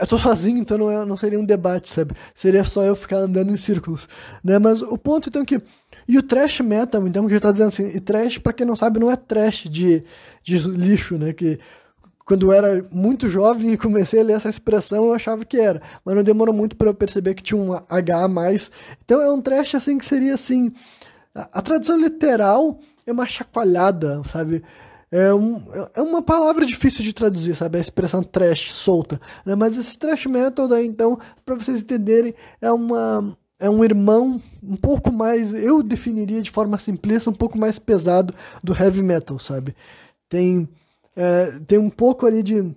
S1: eu tô sozinho, então não seria um debate, sabe? Seria só eu ficar andando em círculos, né? Mas o ponto, então, que... E o thrash metal, então, que já tá dizendo assim... E thrash, pra quem não sabe, não é trash de lixo, né? Que quando eu era muito jovem e comecei a ler essa expressão, eu achava que era. Mas não demorou muito pra eu perceber que tinha um H a mais. Então é um trash, assim, que seria, assim... A tradução literal é uma chacoalhada, sabe? É uma palavra difícil de traduzir, sabe? A expressão trash, solta, né? Mas esse trash metal daí, então, pra vocês entenderem, é um irmão um pouco mais, eu definiria de forma simplista, um pouco mais pesado do heavy metal, sabe? Tem um pouco ali de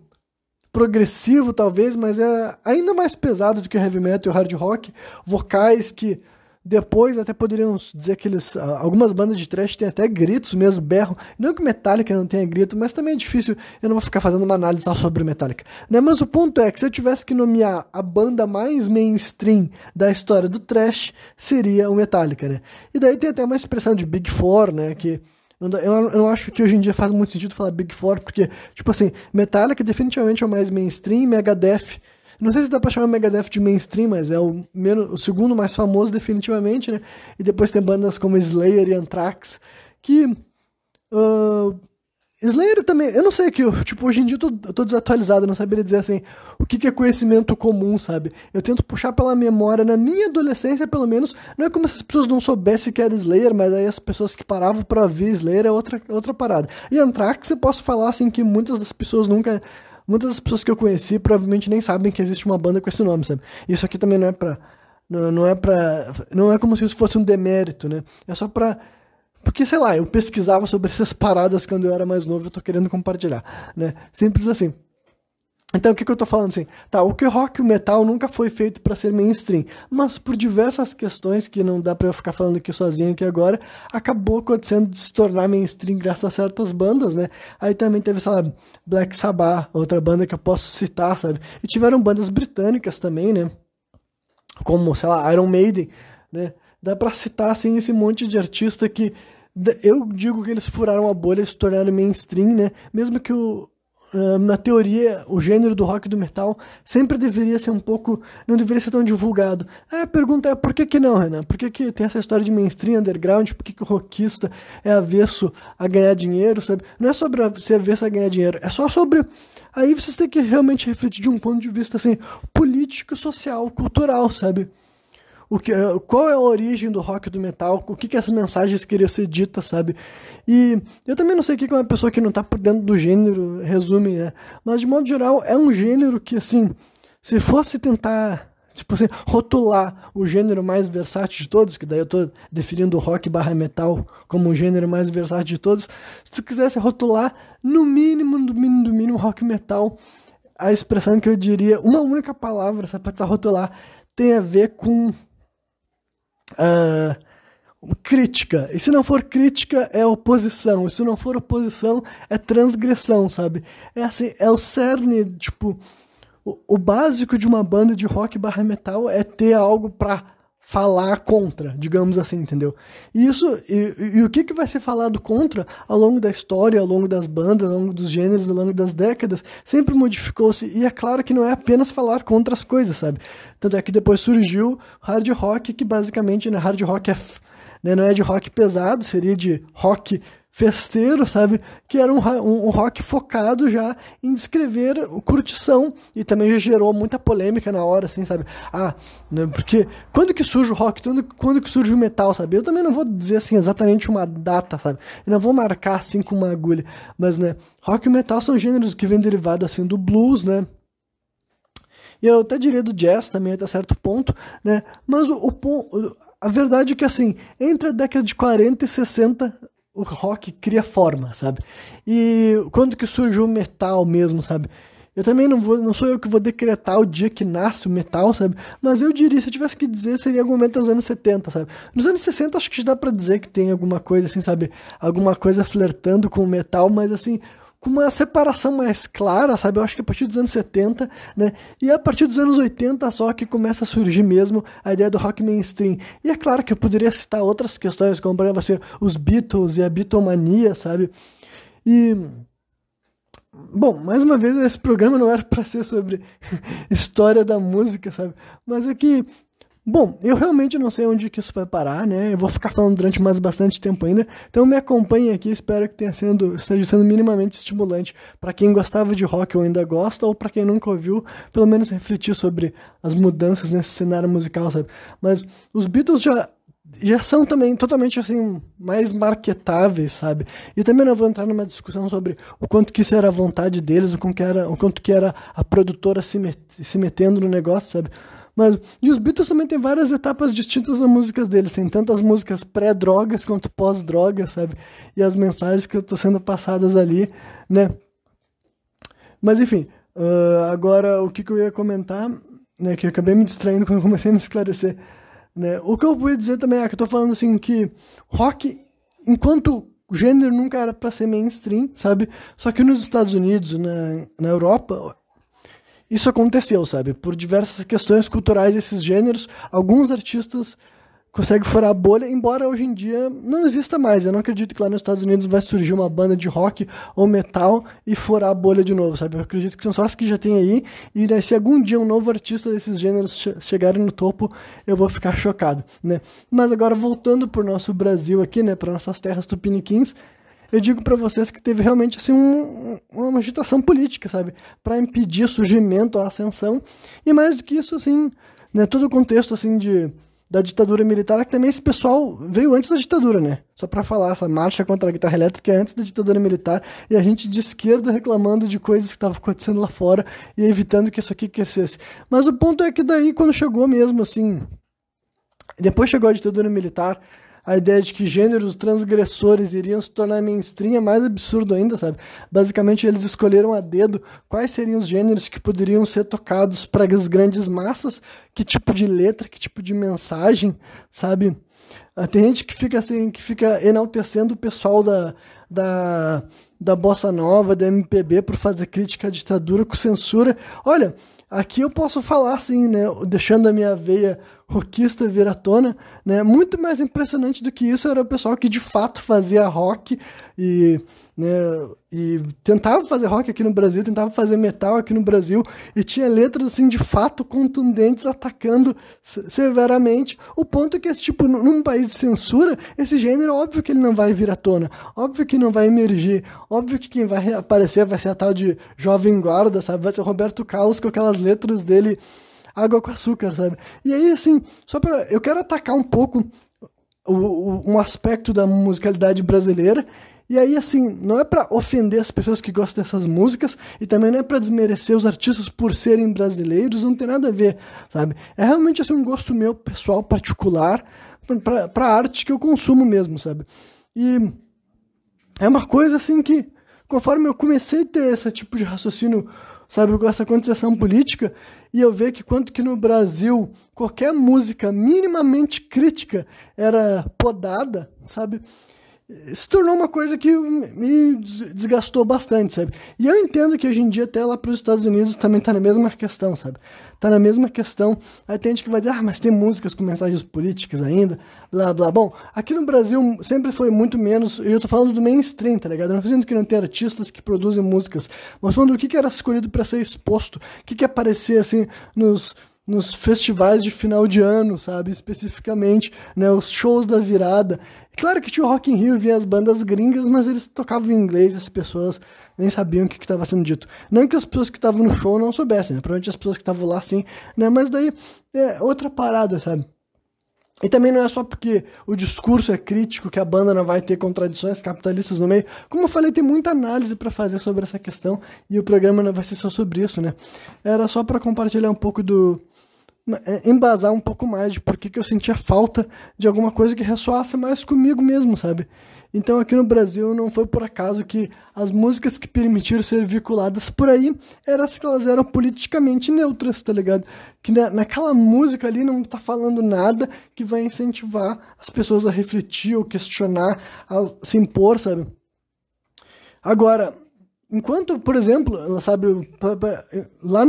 S1: progressivo, talvez, mas é ainda mais pesado do que o heavy metal e o hard rock. Vocais que Depois até poderiam dizer que algumas bandas de thrash têm até gritos mesmo, berram. Não que Metallica não tenha grito, mas também é difícil, eu não vou ficar fazendo uma análise só sobre Metallica, né? Mas o ponto é que se eu tivesse que nomear a banda mais mainstream da história do thrash, seria o Metallica, né? E daí tem até uma expressão de Big Four, né, que eu não acho que hoje em dia faz muito sentido falar Big Four, porque, tipo assim, Metallica definitivamente é o mais mainstream, Megadeth, não sei se dá pra chamar Megadeth de mainstream, mas é o segundo mais famoso definitivamente, né? E depois tem bandas como Slayer e Anthrax, que... Slayer também, eu não sei, tipo, hoje em dia eu tô desatualizado, eu não saberia dizer assim, o que é conhecimento comum, sabe? Eu tento puxar pela memória, na minha adolescência, pelo menos, não é como se as pessoas não soubessem que era Slayer, mas aí as pessoas que paravam pra ouvir Slayer é outra parada. E Anthrax, eu posso falar, assim, que muitas das pessoas que eu conheci provavelmente nem sabem que existe uma banda com esse nome, sabe? Isso aqui também não é como se isso fosse um demérito, né? É só pra... Porque, sei lá, eu pesquisava sobre essas paradas quando eu era mais novo, eu tô querendo compartilhar, né? Simples assim. Então, o que eu tô falando assim? Tá, o que rock e o metal nunca foi feito pra ser mainstream, mas por diversas questões que não dá pra eu ficar falando aqui sozinho aqui agora, acabou acontecendo de se tornar mainstream graças a certas bandas, né? Aí também teve, sei lá, Black Sabbath, outra banda que eu posso citar, sabe? E tiveram bandas britânicas também, né? Como, sei lá, Iron Maiden, né? Dá pra citar, assim, esse monte de artista que eu digo que eles furaram a bolha e se tornaram mainstream, né? Mesmo que na teoria, o gênero do rock e do metal sempre deveria ser um pouco... Não deveria ser tão divulgado. A pergunta é, por que que não, Renan? Por que tem essa história de mainstream, underground? Por que que o rockista é avesso a ganhar dinheiro, sabe? Não é sobre ser avesso a ganhar dinheiro, é só sobre... Aí vocês têm que realmente refletir de um ponto de vista, assim, político, social, cultural, sabe? Qual é a origem do rock e do metal, o que essas mensagens queriam ser ditas, sabe? E eu também não sei o que uma pessoa que não tá por dentro do gênero resume, né? Mas de modo geral é um gênero que, assim, se fosse tentar, tipo assim, rotular o gênero mais versátil de todos, que daí eu tô definindo o rock barra metal como o gênero mais versátil de todos, se tu quisesse rotular no mínimo, rock e metal, a expressão que eu diria, uma única palavra, sabe, pra rotular, tem a ver com crítica. E se não for crítica, é oposição. E se não for oposição, é transgressão, sabe? É assim, é o cerne, tipo, o básico de uma banda de rock barra metal é ter algo pra falar contra, digamos assim, entendeu? E o que vai ser falado contra ao longo da história, ao longo das bandas, ao longo dos gêneros, ao longo das décadas, sempre modificou-se, e é claro que não é apenas falar contra as coisas, sabe? Tanto é que depois surgiu hard rock, que basicamente, né, hard rock né, não é de rock pesado, seria de rock festeiro, sabe? Que era um rock focado já em descrever curtição, e também já gerou muita polêmica na hora, assim, sabe? Né, porque quando que surge o rock, quando que surge o metal, sabe? Eu também não vou dizer, assim, exatamente uma data, sabe? Eu não vou marcar, assim, com uma agulha, mas, né, rock e metal são gêneros que vêm derivados, assim, do blues, né? E eu até diria do jazz também, até certo ponto, né? Mas a verdade é que, assim, entre a década de 40 e 60, o rock cria forma, sabe? E quando que surgiu o metal mesmo, sabe? Eu também não sou eu que vou decretar o dia que nasce o metal, sabe? Mas eu diria, se eu tivesse que dizer, seria algum momento dos anos 70, sabe? Nos anos 60 acho que dá pra dizer que tem alguma coisa assim, sabe? Alguma coisa flertando com o metal, mas assim, com uma separação mais clara, sabe? Eu acho que a partir dos anos 70, né? E a partir dos anos 80 só que começa a surgir mesmo a ideia do rock mainstream. E é claro que eu poderia citar outras questões, como por exemplo assim, os Beatles e a Beatlemania, sabe? E... Bom, mais uma vez, esse programa não era para ser sobre história da música, sabe? Mas é que... Bom, eu realmente não sei onde que isso vai parar, né? Eu vou ficar falando durante mais bastante tempo ainda. Então me acompanhe aqui, espero que esteja sendo minimamente estimulante para quem gostava de rock ou ainda gosta, ou para quem nunca ouviu, pelo menos refletir sobre as mudanças nesse cenário musical, sabe? Mas os Beatles já são também totalmente assim mais marketáveis, sabe? E também não vou entrar numa discussão sobre o quanto que isso era a vontade deles, o quanto que era a produtora se metendo no negócio, sabe? E os Beatles também tem várias etapas distintas nas músicas deles. Tem tanto as músicas pré-drogas quanto pós-drogas, sabe? E as mensagens que estão sendo passadas ali, né? Mas enfim, agora o que eu ia comentar, né? Que eu acabei me distraindo quando eu comecei a me esclarecer. né? O que eu vou dizer também é que eu tô falando assim que rock, enquanto o gênero nunca era para ser mainstream, sabe? Só que nos Estados Unidos, na Europa, isso aconteceu, sabe? Por diversas questões culturais desses gêneros, alguns artistas conseguem furar a bolha, embora hoje em dia não exista mais. Eu não acredito que lá nos Estados Unidos vai surgir uma banda de rock ou metal e furar a bolha de novo, sabe? Eu acredito que são só as que já tem aí, e né, se algum dia um novo artista desses gêneros chegarem no topo, eu vou ficar chocado, né? Mas agora, voltando pro nosso Brasil aqui, né, para nossas terras tupiniquins, eu digo para vocês que teve realmente assim uma agitação política, sabe, para impedir o surgimento, a ascensão, e mais do que isso, assim, né, todo o contexto assim da ditadura militar, que também esse pessoal veio antes da ditadura, né? Só para falar, essa marcha contra a guitarra elétrica é antes da ditadura militar, e a gente de esquerda reclamando de coisas que estavam acontecendo lá fora e evitando que isso aqui crescesse. Mas o ponto é que daí, quando chegou mesmo, assim, depois chegou a ditadura militar, a ideia de que gêneros transgressores iriam se tornar mainstream é mais absurdo ainda, sabe? Basicamente, eles escolheram a dedo quais seriam os gêneros que poderiam ser tocados para as grandes massas, que tipo de letra, que tipo de mensagem, sabe? Tem gente que fica assim, que fica enaltecendo o pessoal da Bossa Nova, da MPB, por fazer crítica à ditadura com censura. Olha, aqui eu posso falar assim, né, deixando a minha veia rockista vir à tona, né, muito mais impressionante do que isso era o pessoal que de fato fazia rock e, né, e tentava fazer rock aqui no Brasil, tentava fazer metal aqui no Brasil, e tinha letras assim de fato contundentes, atacando severamente. O ponto é que esse tipo, num país de censura, esse gênero, óbvio que ele não vai vir à tona, óbvio que não vai emergir, óbvio que quem vai aparecer vai ser a tal de Jovem Guarda, sabe, vai ser o Roberto Carlos com aquelas letras dele água com açúcar, sabe? E aí, assim, eu quero atacar um pouco um aspecto da musicalidade brasileira, e aí, assim, não é pra ofender as pessoas que gostam dessas músicas, e também não é pra desmerecer os artistas por serem brasileiros, não tem nada a ver, sabe? É realmente, assim, um gosto meu, pessoal, particular, pra arte que eu consumo mesmo, sabe? E é uma coisa, assim, que conforme eu comecei a ter esse tipo de raciocínio, sabe, com essa contestação política, e eu ver que quanto que no Brasil qualquer música minimamente crítica era podada, sabe, se tornou uma coisa que me desgastou bastante, sabe? E eu entendo que hoje em dia até lá para os Estados Unidos também tá na mesma questão, sabe? Tá na mesma questão. Aí tem gente que vai dizer, mas tem músicas com mensagens políticas ainda, blá, blá. Bom, aqui no Brasil sempre foi muito menos, e eu tô falando do mainstream, tá ligado? Eu não tô dizendo que não tem artistas que produzem músicas, mas falando do que era escolhido para ser exposto, o que aparecer, assim, nos festivais de final de ano, sabe, especificamente, né, os shows da virada. Claro que tinha o Rock in Rio, vinha as bandas gringas, mas eles tocavam em inglês, as pessoas nem sabiam o que estava sendo dito. Não que as pessoas que estavam no show não soubessem, né, provavelmente as pessoas que estavam lá sim, né, mas daí é outra parada, sabe. E também não é só porque o discurso é crítico que a banda não vai ter contradições capitalistas no meio. Como eu falei, tem muita análise para fazer sobre essa questão, e o programa não vai ser só sobre isso, né. Era só para compartilhar um pouco embasar um pouco mais de por que eu sentia falta de alguma coisa que ressoasse mais comigo mesmo, sabe? Então aqui no Brasil não foi por acaso que as músicas que permitiram ser vinculadas por aí eram as que elas eram politicamente neutras, tá ligado? Que naquela música ali não tá falando nada que vai incentivar as pessoas a refletir ou questionar, a se impor, sabe? Agora, enquanto, por exemplo, sabe, lá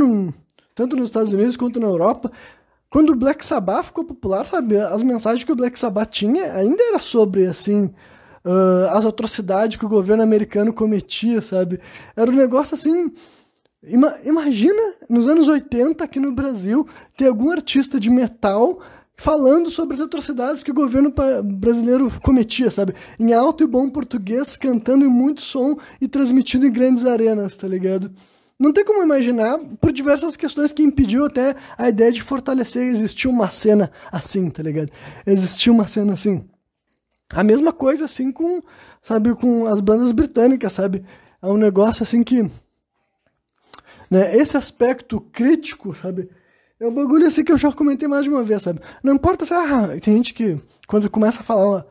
S1: tanto nos Estados Unidos quanto na Europa, quando o Black Sabbath ficou popular, sabe, as mensagens que o Black Sabbath tinha ainda era sobre, assim, as atrocidades que o governo americano cometia, sabe? Era um negócio assim. Imagina, nos anos 80, aqui no Brasil, ter algum artista de metal falando sobre as atrocidades que o governo brasileiro cometia, sabe? Em alto e bom português, cantando em muito som e transmitindo em grandes arenas, tá ligado? Não tem como imaginar, por diversas questões que impediu até a ideia de fortalecer, existir uma cena assim, tá ligado? Existir uma cena assim. A mesma coisa, assim, sabe, com as bandas britânicas, sabe? É um negócio, assim, que, né, esse aspecto crítico, sabe? É um bagulho, assim, que eu já comentei mais de uma vez, sabe? Não importa se, tem gente que, quando começa a falar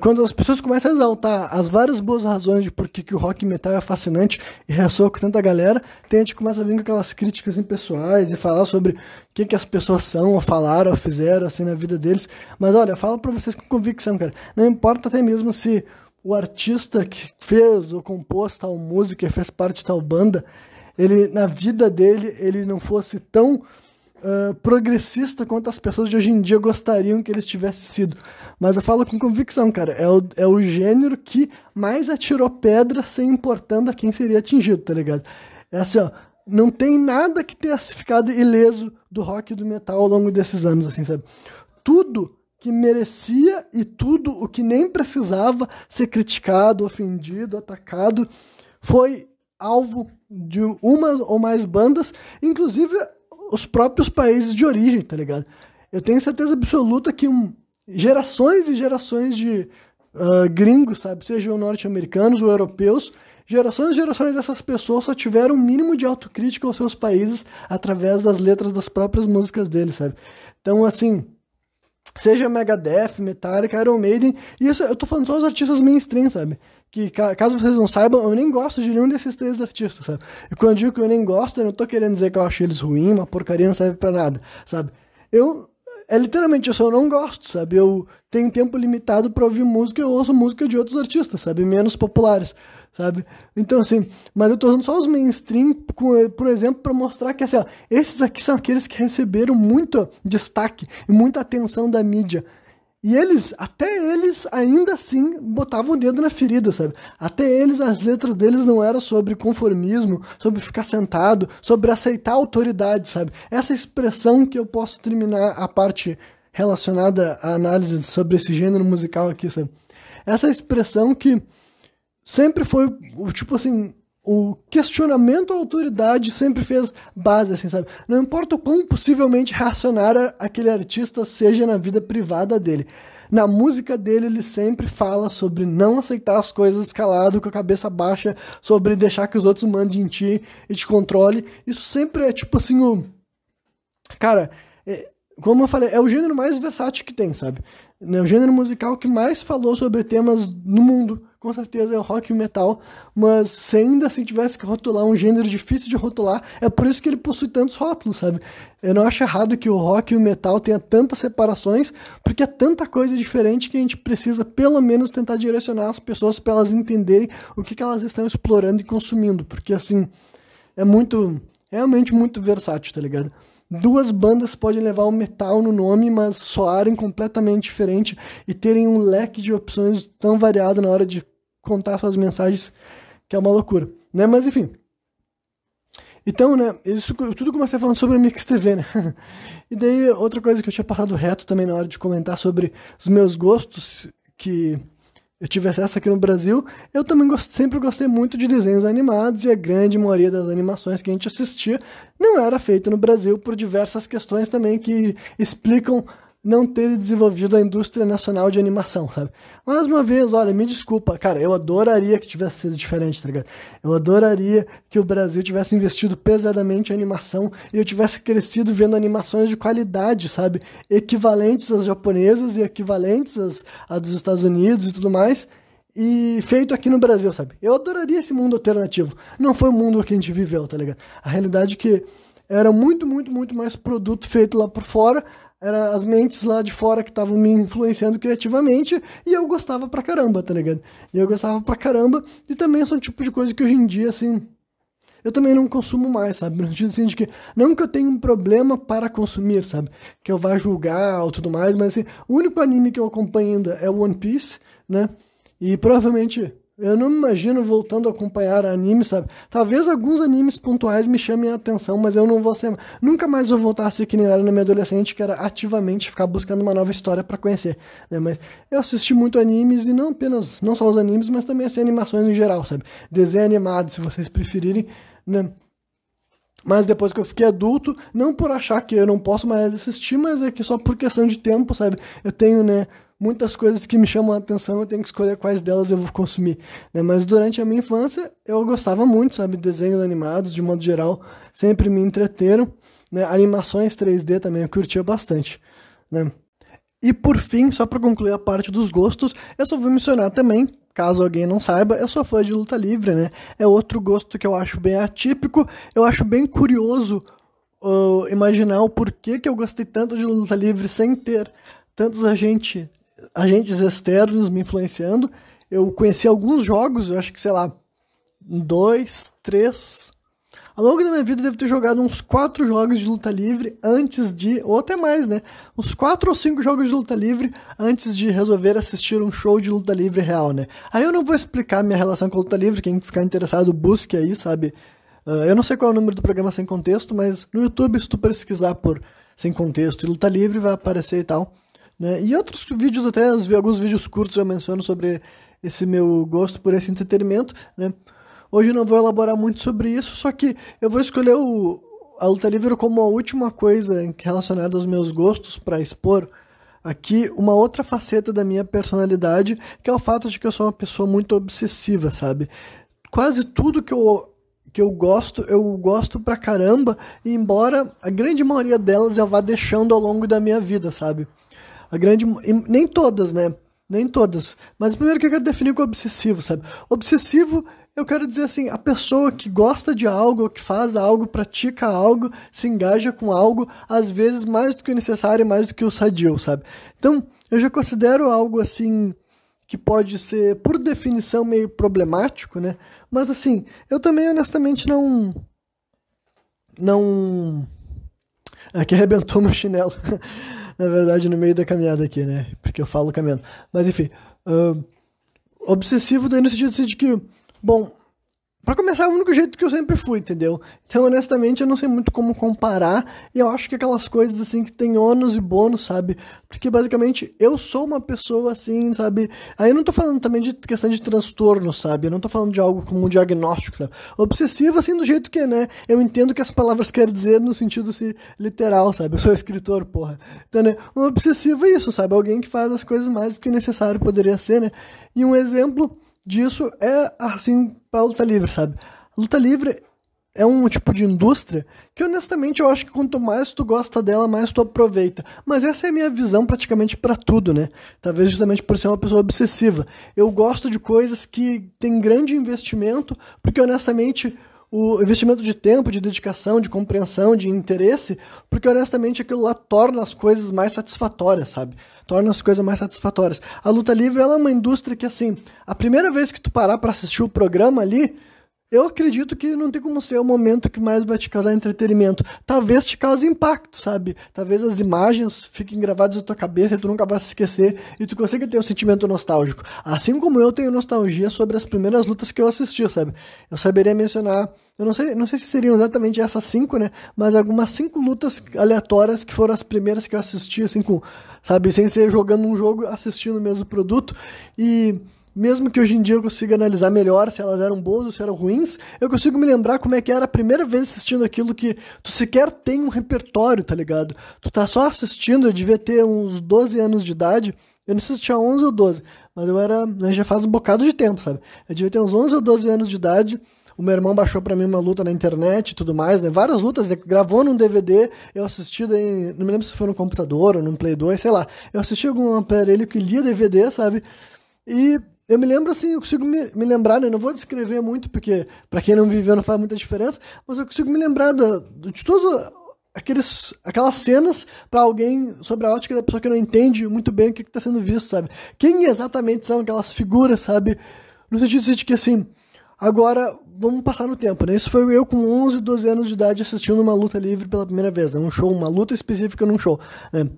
S1: Quando as pessoas começam a exaltar as várias boas razões de por que o rock metal é fascinante e ressoa com tanta galera, tem gente que começa a vir com aquelas críticas impessoais e falar sobre o que as pessoas são, ou falaram, ou fizeram assim na vida deles. Mas olha, eu falo pra vocês com convicção, cara. Não importa até mesmo se o artista que fez ou compôs tal música, fez parte de tal banda, ele, na vida dele, ele não fosse tão progressista quanto as pessoas de hoje em dia gostariam que eles tivessem sido. Mas eu falo com convicção, cara, é o gênero que mais atirou pedra sem importando a quem seria atingido, tá ligado? É assim, ó, não tem nada que tenha ficado ileso do rock e do metal ao longo desses anos, assim, sabe? Tudo que merecia e tudo o que nem precisava ser criticado, ofendido, atacado, foi alvo de uma ou mais bandas, inclusive os próprios países de origem, tá ligado? Eu tenho certeza absoluta que gerações e gerações de gringos, sabe? Sejam norte-americanos ou europeus, gerações e gerações dessas pessoas só tiveram um mínimo de autocrítica aos seus países através das letras das próprias músicas deles, sabe? Então, assim, seja Megadeth, Metallica, Iron Maiden, e isso eu tô falando só os artistas mainstream, sabe? Que, caso vocês não saibam, eu nem gosto de nenhum desses três artistas, sabe? E quando eu digo que eu nem gosto, eu não tô querendo dizer que eu acho eles ruins, uma porcaria, não serve pra nada, sabe? Literalmente isso, eu não gosto, sabe? Eu tenho tempo limitado pra ouvir música, eu ouço música de outros artistas, sabe? Menos populares, sabe? Então, assim, mas eu tô usando só os mainstream, por exemplo, pra mostrar que, assim, ó, esses aqui são aqueles que receberam muito destaque e muita atenção da mídia. E até eles, ainda assim, botavam o dedo na ferida, sabe? Até eles, as letras deles não eram sobre conformismo, sobre ficar sentado, sobre aceitar a autoridade, sabe? Essa expressão que eu posso terminar a parte relacionada à análise sobre esse gênero musical aqui, sabe? Essa expressão que sempre foi, tipo assim, o questionamento à autoridade sempre fez base, assim, sabe? Não importa o quão possivelmente reacionário aquele artista seja na vida privada dele. Na música dele, ele sempre fala sobre não aceitar as coisas calado, com a cabeça baixa, sobre deixar que os outros mandem em ti e te controle. Isso sempre é, tipo assim, Cara, como eu falei, é o gênero mais versátil que tem, sabe? É o gênero musical que mais falou sobre temas no mundo. Com certeza é o rock e o metal, mas se ainda assim tivesse que rotular um gênero difícil de rotular, é por isso que ele possui tantos rótulos, sabe? Eu não acho errado que o rock e o metal tenha tantas separações, porque é tanta coisa diferente que a gente precisa pelo menos tentar direcionar as pessoas para elas entenderem o que elas estão explorando e consumindo, porque assim, é realmente muito versátil, tá ligado? Duas bandas podem levar o metal no nome, mas soarem completamente diferente e terem um leque de opções tão variado na hora de contar suas mensagens, que é uma loucura, né? Mas enfim. Então, né, isso tudo comecei falando sobre a Mix TV, né? E daí, outra coisa que eu tinha passado reto também na hora de comentar sobre os meus gostos, que eu tive acesso aqui no Brasil, eu também sempre gostei muito de desenhos animados, e a grande maioria das animações que a gente assistia não era feita no Brasil por diversas questões também que explicam não ter desenvolvido a indústria nacional de animação, sabe? Mais uma vez, olha, me desculpa, cara, eu adoraria que tivesse sido diferente, tá ligado? Eu adoraria que o Brasil tivesse investido pesadamente em animação e eu tivesse crescido vendo animações de qualidade, sabe? Equivalentes às japonesas e equivalentes às dos Estados Unidos e tudo mais, e feito aqui no Brasil, sabe? Eu adoraria esse mundo alternativo. Não foi o mundo que a gente viveu, tá ligado? A realidade é que era muito, muito, muito mais produto feito lá por fora. Eram as mentes lá de fora que estavam me influenciando criativamente e eu gostava pra caramba, tá ligado? E eu gostava pra caramba e também são um tipo de coisa que hoje em dia, assim, eu também não consumo mais, sabe? No sentido assim, de que não que eu tenha um problema para consumir, sabe? Que eu vá julgar ou tudo mais, mas assim, o único anime que eu acompanho ainda é One Piece, né? E provavelmente eu não me imagino voltando a acompanhar anime, sabe? Talvez alguns animes pontuais me chamem a atenção, mas eu não vou ser... Nunca mais vou voltar a ser que nem eu era na minha adolescente, que era ativamente ficar buscando uma nova história pra conhecer, né? Mas eu assisti muito animes, e não só os animes, mas também assim, animações em geral, sabe? Desenho animado, se vocês preferirem, né? Mas depois que eu fiquei adulto, não por achar que eu não posso mais assistir, mas é que só por questão de tempo, sabe? Eu tenho, né, muitas coisas que me chamam a atenção, eu tenho que escolher quais delas eu vou consumir, né? Mas durante a minha infância, eu gostava muito, sabe? Desenhos animados, de modo geral, sempre me entreteram, né? Animações 3D também eu curtia bastante, né? E por fim, só para concluir a parte dos gostos, eu só vou mencionar também, caso alguém não saiba, eu sou fã de luta livre, né? É outro gosto que eu acho bem atípico, eu acho bem curioso imaginar o porquê que eu gostei tanto de luta livre sem ter tantos agentes externos me influenciando. Eu conheci alguns jogos, eu acho que, sei lá, 2, 3. Ao longo da minha vida eu devo ter jogado uns 4 jogos de luta livre antes de, ou até mais, né? Uns 4 ou 5 jogos de luta livre antes de resolver assistir um show de luta livre real, né? Aí eu não vou explicar minha relação com a luta livre, quem ficar interessado busque aí, sabe? Eu não sei qual é o número do programa Sem Contexto, mas no YouTube, se tu pesquisar por Sem Contexto e luta livre, vai aparecer e tal, né? E outros vídeos, até alguns vídeos curtos eu menciono sobre esse meu gosto por esse entretenimento, né? Hoje eu não vou elaborar muito sobre isso, só que eu vou escolher a luta livre como a última coisa relacionada aos meus gostos para expor aqui uma outra faceta da minha personalidade, que é o fato de que eu sou uma pessoa muito obsessiva, sabe? Quase tudo que eu gosto pra caramba, e embora a grande maioria delas eu vá deixando ao longo da minha vida, sabe? Nem todas, né? Nem todas. Mas primeiro que eu quero definir com obsessivo, sabe? Obsessivo, eu quero dizer assim, a pessoa que gosta de algo, que faz algo, pratica algo, se engaja com algo, às vezes mais do que o necessário e mais do que o sadio, sabe? Então, eu já considero algo assim que pode ser, por definição, meio problemático, né? Mas assim, eu também honestamente não... Aqui arrebentou meu chinelo. Na verdade, no meio da caminhada aqui, né? Porque eu falo caminhando. Mas enfim, obsessivo daí no sentido assim, de que, bom, pra começar é o único jeito que eu sempre fui, entendeu? Então, honestamente, eu não sei muito como comparar, e eu acho que aquelas coisas assim que tem ônus e bônus, sabe? Porque basicamente eu sou uma pessoa assim, sabe? Aí eu não tô falando também de questão de transtorno, sabe? Eu não tô falando de algo como um diagnóstico, sabe? Obsessivo assim do jeito que, né? Eu entendo o que as palavras querem dizer no sentido assim, literal, sabe? Eu sou escritor, porra. Então, né? Um obsessivo é isso, sabe? Alguém que faz as coisas mais do que necessário poderia ser, né? E um exemplo disso é, assim, pra luta livre, sabe? A luta livre é um tipo de indústria que, honestamente, eu acho que quanto mais tu gosta dela, mais tu aproveita. Mas essa é a minha visão praticamente pra tudo, né? Talvez justamente por ser uma pessoa obsessiva. Eu gosto de coisas que têm grande investimento, porque, honestamente, o investimento de tempo, de dedicação, de compreensão, de interesse, porque, honestamente, aquilo lá torna as coisas mais satisfatórias, sabe? Torna as coisas mais satisfatórias. A luta livre, ela é uma indústria que, assim, a primeira vez que tu parar pra assistir o programa ali, eu acredito que não tem como ser o momento que mais vai te causar entretenimento. Talvez te cause impacto, sabe? Talvez as imagens fiquem gravadas na tua cabeça e tu nunca vai se esquecer e tu consiga ter um sentimento nostálgico. Assim como eu tenho nostalgia sobre as primeiras lutas que eu assisti, sabe? Eu saberia mencionar, eu não sei se seriam exatamente essas 5, né? Mas algumas 5 lutas aleatórias que foram as primeiras que eu assisti, assim, sabe? Sem ser jogando um jogo, assistindo o mesmo produto. E mesmo que hoje em dia eu consiga analisar melhor se elas eram boas ou se eram ruins, eu consigo me lembrar como é que era a primeira vez assistindo aquilo que tu sequer tem um repertório, tá ligado? Tu tá só assistindo, eu devia ter uns 12 anos de idade, eu não sei se tinha 11 ou 12, mas já faz um bocado de tempo, sabe? Eu devia ter uns 11 ou 12 anos de idade, o meu irmão baixou pra mim uma luta na internet e tudo mais, né? Várias lutas, né? Gravou num DVD, eu assisti daí, não me lembro se foi no computador ou num Play 2, sei lá. Eu assisti algum aparelho que lia DVD, sabe? E eu me lembro assim, eu consigo me lembrar, né? Não vou descrever muito, porque pra quem não viveu não faz muita diferença, mas eu consigo me lembrar de todas aquelas cenas pra alguém, sobre a ótica da pessoa que não entende muito bem o que tá sendo visto, sabe? Quem exatamente são aquelas figuras, sabe? No sentido de que, assim, agora vamos passar no tempo, né? Isso foi eu com 11, 12 anos de idade assistindo uma luta livre pela primeira vez, né? Um show, uma luta específica num show, né?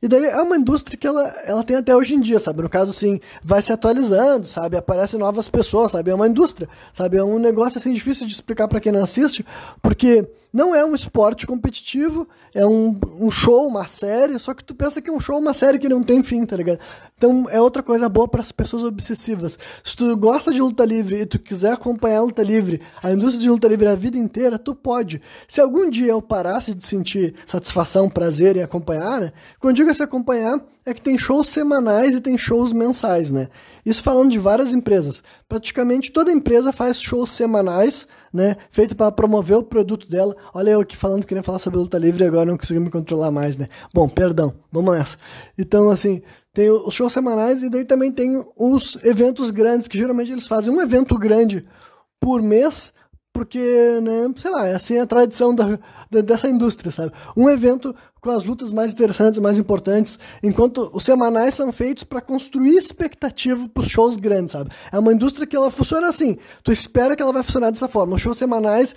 S1: E daí é uma indústria que ela tem até hoje em dia, sabe? No caso, assim, vai se atualizando, sabe? Aparecem novas pessoas, sabe? É uma indústria, sabe? É um negócio, assim, difícil de explicar pra quem não assiste, porque não é um esporte competitivo, é um show, uma série, só que tu pensa que é um show, uma série que não tem fim, tá ligado? Então é outra coisa boa para as pessoas obsessivas. Se tu gosta de luta livre e tu quiser acompanhar a luta livre, a indústria de luta livre a vida inteira, tu pode. Se algum dia eu parasse de sentir satisfação, prazer em acompanhar, né? Quando eu consigo assim, acompanhar é que tem shows semanais e tem shows mensais, né? Isso falando de várias empresas. Praticamente toda empresa faz shows semanais, né? Feito para promover o produto dela. Olha eu aqui falando, querendo falar sobre luta livre e agora não consigo me controlar mais, né? Bom, perdão, vamos nessa. Então, assim, tem os shows semanais e daí também tem os eventos grandes, que geralmente eles fazem um evento grande por mês, porque, né, sei lá, é assim a tradição dessa indústria, sabe? Um evento com as lutas mais interessantes, mais importantes, enquanto os semanais são feitos para construir expectativa para os shows grandes, sabe? É uma indústria que ela funciona assim, tu espera que ela vai funcionar dessa forma. Os shows semanais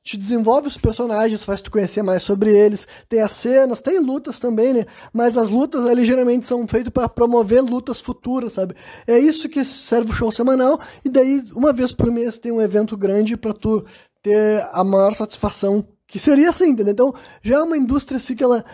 S1: te desenvolve os personagens, faz tu conhecer mais sobre eles, tem as cenas, tem lutas também, né? Mas as lutas ali geralmente são feitas para promover lutas futuras, sabe? É isso que serve o show semanal, e daí uma vez por mês tem um evento grande para tu ter a maior satisfação, que seria assim, entendeu? Então já é uma indústria assim que ela...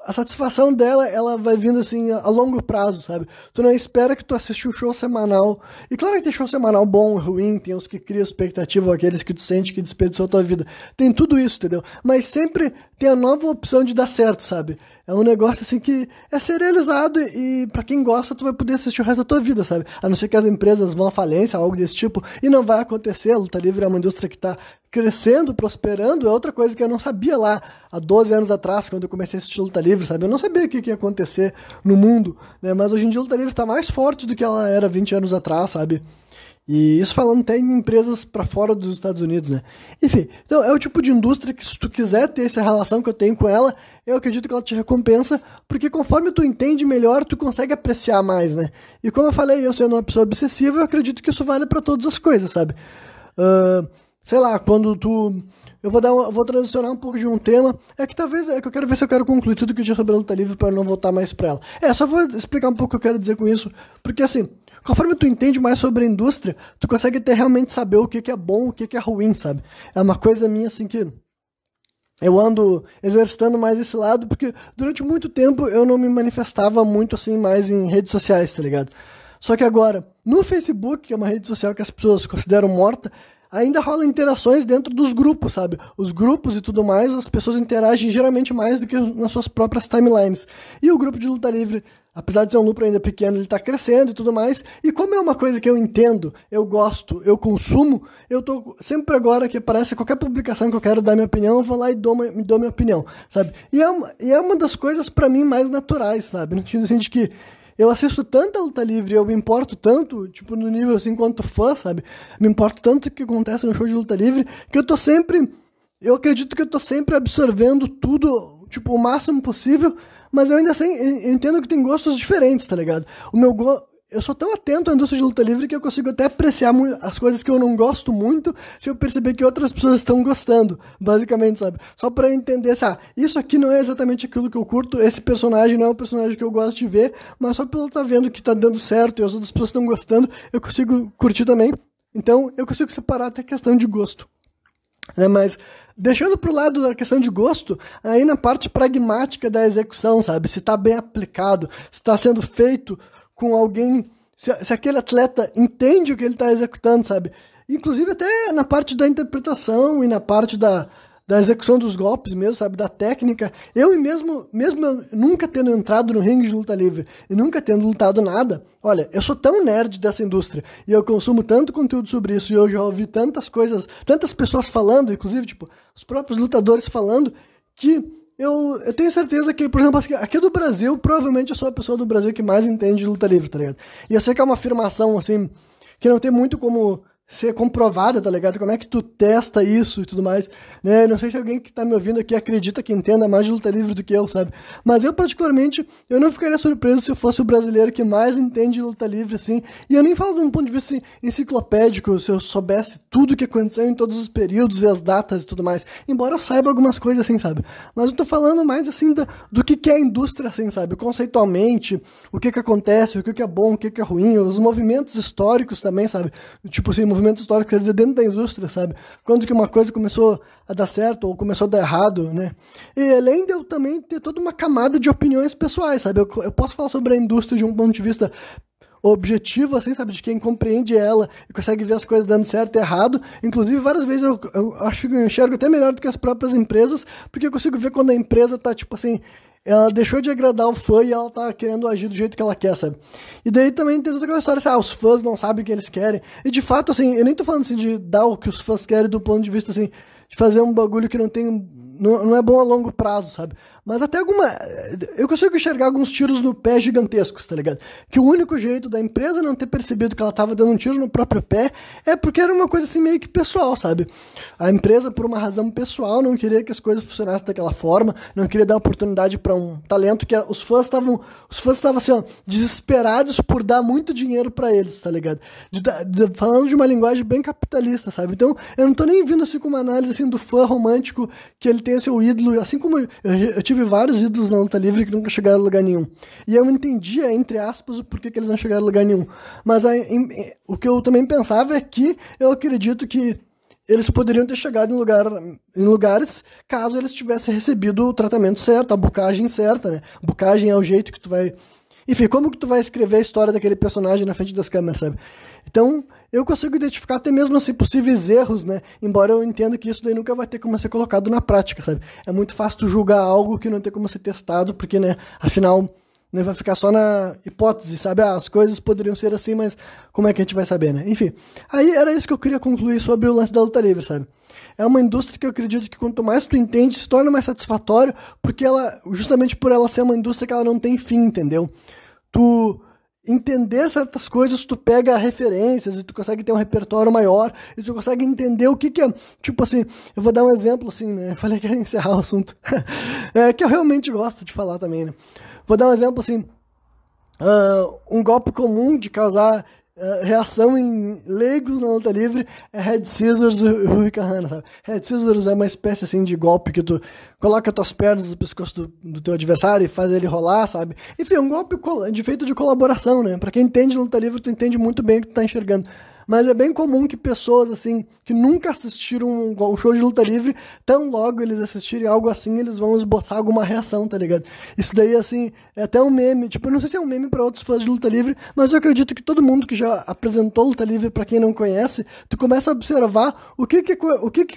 S1: a satisfação dela, ela vai vindo assim a longo prazo, sabe? Tu não espera que tu assiste um show semanal. E claro que tem show semanal bom, ruim, tem os que criam expectativa, aqueles que tu sente que desperdiçou a tua vida. Tem tudo isso, entendeu? Mas sempre tem a nova opção de dar certo, sabe? É um negócio assim que é serializado e pra quem gosta tu vai poder assistir o resto da tua vida, sabe? A não ser que as empresas vão à falência, algo desse tipo, e não vai acontecer. A luta livre é uma indústria que tá crescendo, prosperando, é outra coisa que eu não sabia lá há 12 anos atrás, quando eu comecei a assistir luta livre, sabe? Eu não sabia o que ia acontecer no mundo, né? Mas hoje em dia a luta livre tá mais forte do que ela era 20 anos atrás, sabe? E isso falando até em empresas para fora dos Estados Unidos, né? Enfim, então é o tipo de indústria que se tu quiser ter essa relação que eu tenho com ela, eu acredito que ela te recompensa, porque conforme tu entende melhor, tu consegue apreciar mais, né? E como eu falei, eu sendo uma pessoa obsessiva, eu acredito que isso vale para todas as coisas, sabe? Sei lá, quando tu... Eu vou transicionar um pouco de um tema. É que talvez... É que eu quero ver se eu quero concluir tudo que eu tinha sobre a luta livre para não voltar mais pra ela. Só vou explicar um pouco o que eu quero dizer com isso. Porque assim, conforme tu entende mais sobre a indústria, tu consegue ter realmente saber o que é bom, o que é ruim, sabe? É uma coisa minha assim que... Eu ando exercitando mais esse lado, porque durante muito tempo eu não me manifestava muito assim mais em redes sociais, tá ligado? Só que agora, no Facebook, que é uma rede social que as pessoas consideram morta, ainda rolam interações dentro dos grupos, sabe? Os grupos e tudo mais, as pessoas interagem geralmente mais do que nas suas próprias timelines. E o grupo de luta livre, apesar de ser um número ainda pequeno, ele tá crescendo e tudo mais. E como é uma coisa que eu entendo, eu gosto, eu consumo, eu tô sempre agora que aparece qualquer publicação que eu quero dar minha opinião, eu vou lá e dou minha opinião, sabe? E é uma das coisas pra mim mais naturais, sabe? No sentido assim de que eu assisto tanta luta livre, eu me importo tanto, tipo, no nível assim, quanto fã, sabe? Me importo tanto o que acontece no show de luta livre, que eu acredito que eu tô sempre absorvendo tudo, tipo, o máximo possível, mas eu ainda assim, eu entendo que tem gostos diferentes, tá ligado? Eu sou tão atento à indústria de luta livre que eu consigo até apreciar as coisas que eu não gosto muito se eu perceber que outras pessoas estão gostando, basicamente, sabe? Só pra eu entender, isso aqui não é exatamente aquilo que eu curto, esse personagem não é o personagem que eu gosto de ver, mas só pelo estar vendo que tá dando certo e as outras pessoas estão gostando, eu consigo curtir também. Então, eu consigo separar até a questão de gosto. Mas, deixando pro lado a questão de gosto, aí na parte pragmática da execução, sabe? Se tá bem aplicado, se tá sendo feito com alguém, se aquele atleta entende o que ele está executando, sabe? Inclusive até na parte da interpretação e na parte da execução dos golpes mesmo, sabe? Da técnica. Mesmo eu nunca tendo entrado no ringue de luta livre e nunca tendo lutado nada, olha, eu sou tão nerd dessa indústria e eu consumo tanto conteúdo sobre isso e eu já ouvi tantas coisas, tantas pessoas falando, inclusive, tipo, os próprios lutadores falando, que eu tenho certeza que, por exemplo, aqui do Brasil, provavelmente eu sou a pessoa do Brasil que mais entende de luta livre, tá ligado? E eu sei que é uma afirmação, assim, que não tem muito como ser comprovada, tá ligado? Como é que tu testa isso e tudo mais, né? Não sei se alguém que tá me ouvindo aqui acredita que entenda mais de luta livre do que eu, sabe? Mas eu, particularmente, eu não ficaria surpreso se eu fosse o brasileiro que mais entende de luta livre, assim. E eu nem falo de um ponto de vista assim, enciclopédico, se eu soubesse tudo o que aconteceu em todos os períodos e as datas e tudo mais. Embora eu saiba algumas coisas, assim, sabe? Mas eu tô falando mais, assim, do que é a indústria, assim, sabe? Conceitualmente, o que acontece, o que é bom, o que é ruim, os movimentos históricos também, sabe? Tipo assim, movimento histórico, quer dizer, dentro da indústria, sabe? Quando que uma coisa começou a dar certo ou começou a dar errado, né? E além de eu também ter toda uma camada de opiniões pessoais, sabe? Eu posso falar sobre a indústria de um ponto de vista objetivo, assim, sabe? De quem compreende ela e consegue ver as coisas dando certo e errado. Inclusive, várias vezes eu acho que eu enxergo até melhor do que as próprias empresas, porque eu consigo ver quando a empresa tá, tipo assim, ela deixou de agradar o fã e ela tá querendo agir do jeito que ela quer, sabe? E daí também tem toda aquela história assim, os fãs não sabem o que eles querem. E de fato, assim, eu nem tô falando assim de dar o que os fãs querem do ponto de vista, assim, de fazer um bagulho que não é bom a longo prazo, sabe? Mas até eu consigo enxergar alguns tiros no pé gigantescos, tá ligado? Que o único jeito da empresa não ter percebido que ela tava dando um tiro no próprio pé é porque era uma coisa assim meio que pessoal, sabe? A empresa, por uma razão pessoal, não queria que as coisas funcionassem daquela forma, não queria dar oportunidade para um talento que os fãs estavam assim, ó, desesperados por dar muito dinheiro para eles, tá ligado? Falando de uma linguagem bem capitalista, sabe? Então, eu não tô nem vindo assim com uma análise assim do fã romântico que ele tem o seu ídolo, assim como eu tive vários ídolos na luta livre que nunca chegaram a lugar nenhum. E eu entendia, entre aspas, o porquê que eles não chegaram a lugar nenhum. Mas o que eu também pensava é que eu acredito que eles poderiam ter chegado em lugares caso eles tivessem recebido o tratamento certo, a bucagem certa, né? Bucagem é o jeito que tu vai... Enfim, como que tu vai escrever a história daquele personagem na frente das câmeras, sabe? Então, eu consigo identificar até mesmo assim, possíveis erros, né? Embora eu entenda que isso daí nunca vai ter como ser colocado na prática, sabe? É muito fácil tu julgar algo que não tem como ser testado, porque, né, afinal, né, vai ficar só na hipótese, sabe? As coisas poderiam ser assim, mas como é que a gente vai saber, né? Enfim, aí era isso que eu queria concluir sobre o lance da luta livre, sabe? É uma indústria que eu acredito que quanto mais tu entende, se torna mais satisfatório, porque ela, justamente por ela ser uma indústria que ela não tem fim, entendeu? Tu entender certas coisas, tu pega referências e tu consegue ter um repertório maior e tu consegue entender o que é, tipo assim, eu vou dar um exemplo assim, né, eu falei que ia encerrar o assunto, que eu realmente gosto de falar também, né, vou dar um exemplo assim, um golpe comum de causar reação em leigos na luta livre é Red Scissors e Hurricanrana, sabe? Red Scissors é uma espécie assim de golpe que tu coloca tuas pernas no pescoço do teu adversário e faz ele rolar, sabe? Enfim, é um golpe feito de colaboração, né? Pra quem entende luta livre, tu entende muito bem o que tu tá enxergando. Mas é bem comum que pessoas, assim, que nunca assistiram um show de luta livre, tão logo eles assistirem algo assim, eles vão esboçar alguma reação, tá ligado? Isso daí, assim, é até um meme. Tipo, eu não sei se é um meme pra outros fãs de luta livre, mas eu acredito que todo mundo que já apresentou luta livre pra quem não conhece, tu começa a observar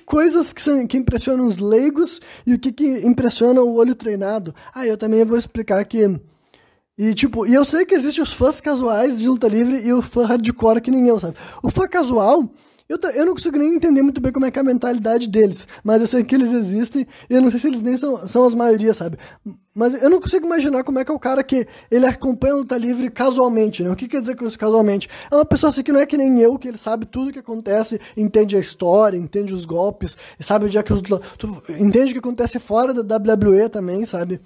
S1: coisas que impressionam os leigos e o que impressiona o olho treinado. Eu também vou explicar que... E eu sei que existem os fãs casuais de luta livre e o fã hardcore que nem eu, sabe? O fã casual, eu não consigo nem entender muito bem como é que é a mentalidade deles, mas eu sei que eles existem e eu não sei se eles nem são as maiorias, sabe? Mas eu não consigo imaginar como é que é o cara que ele acompanha a luta livre casualmente, né? O que quer dizer com isso casualmente? É uma pessoa assim que não é que nem eu, que ele sabe tudo o que acontece, entende a história, entende os golpes, sabe onde é que entende o que acontece fora da WWE também, sabe?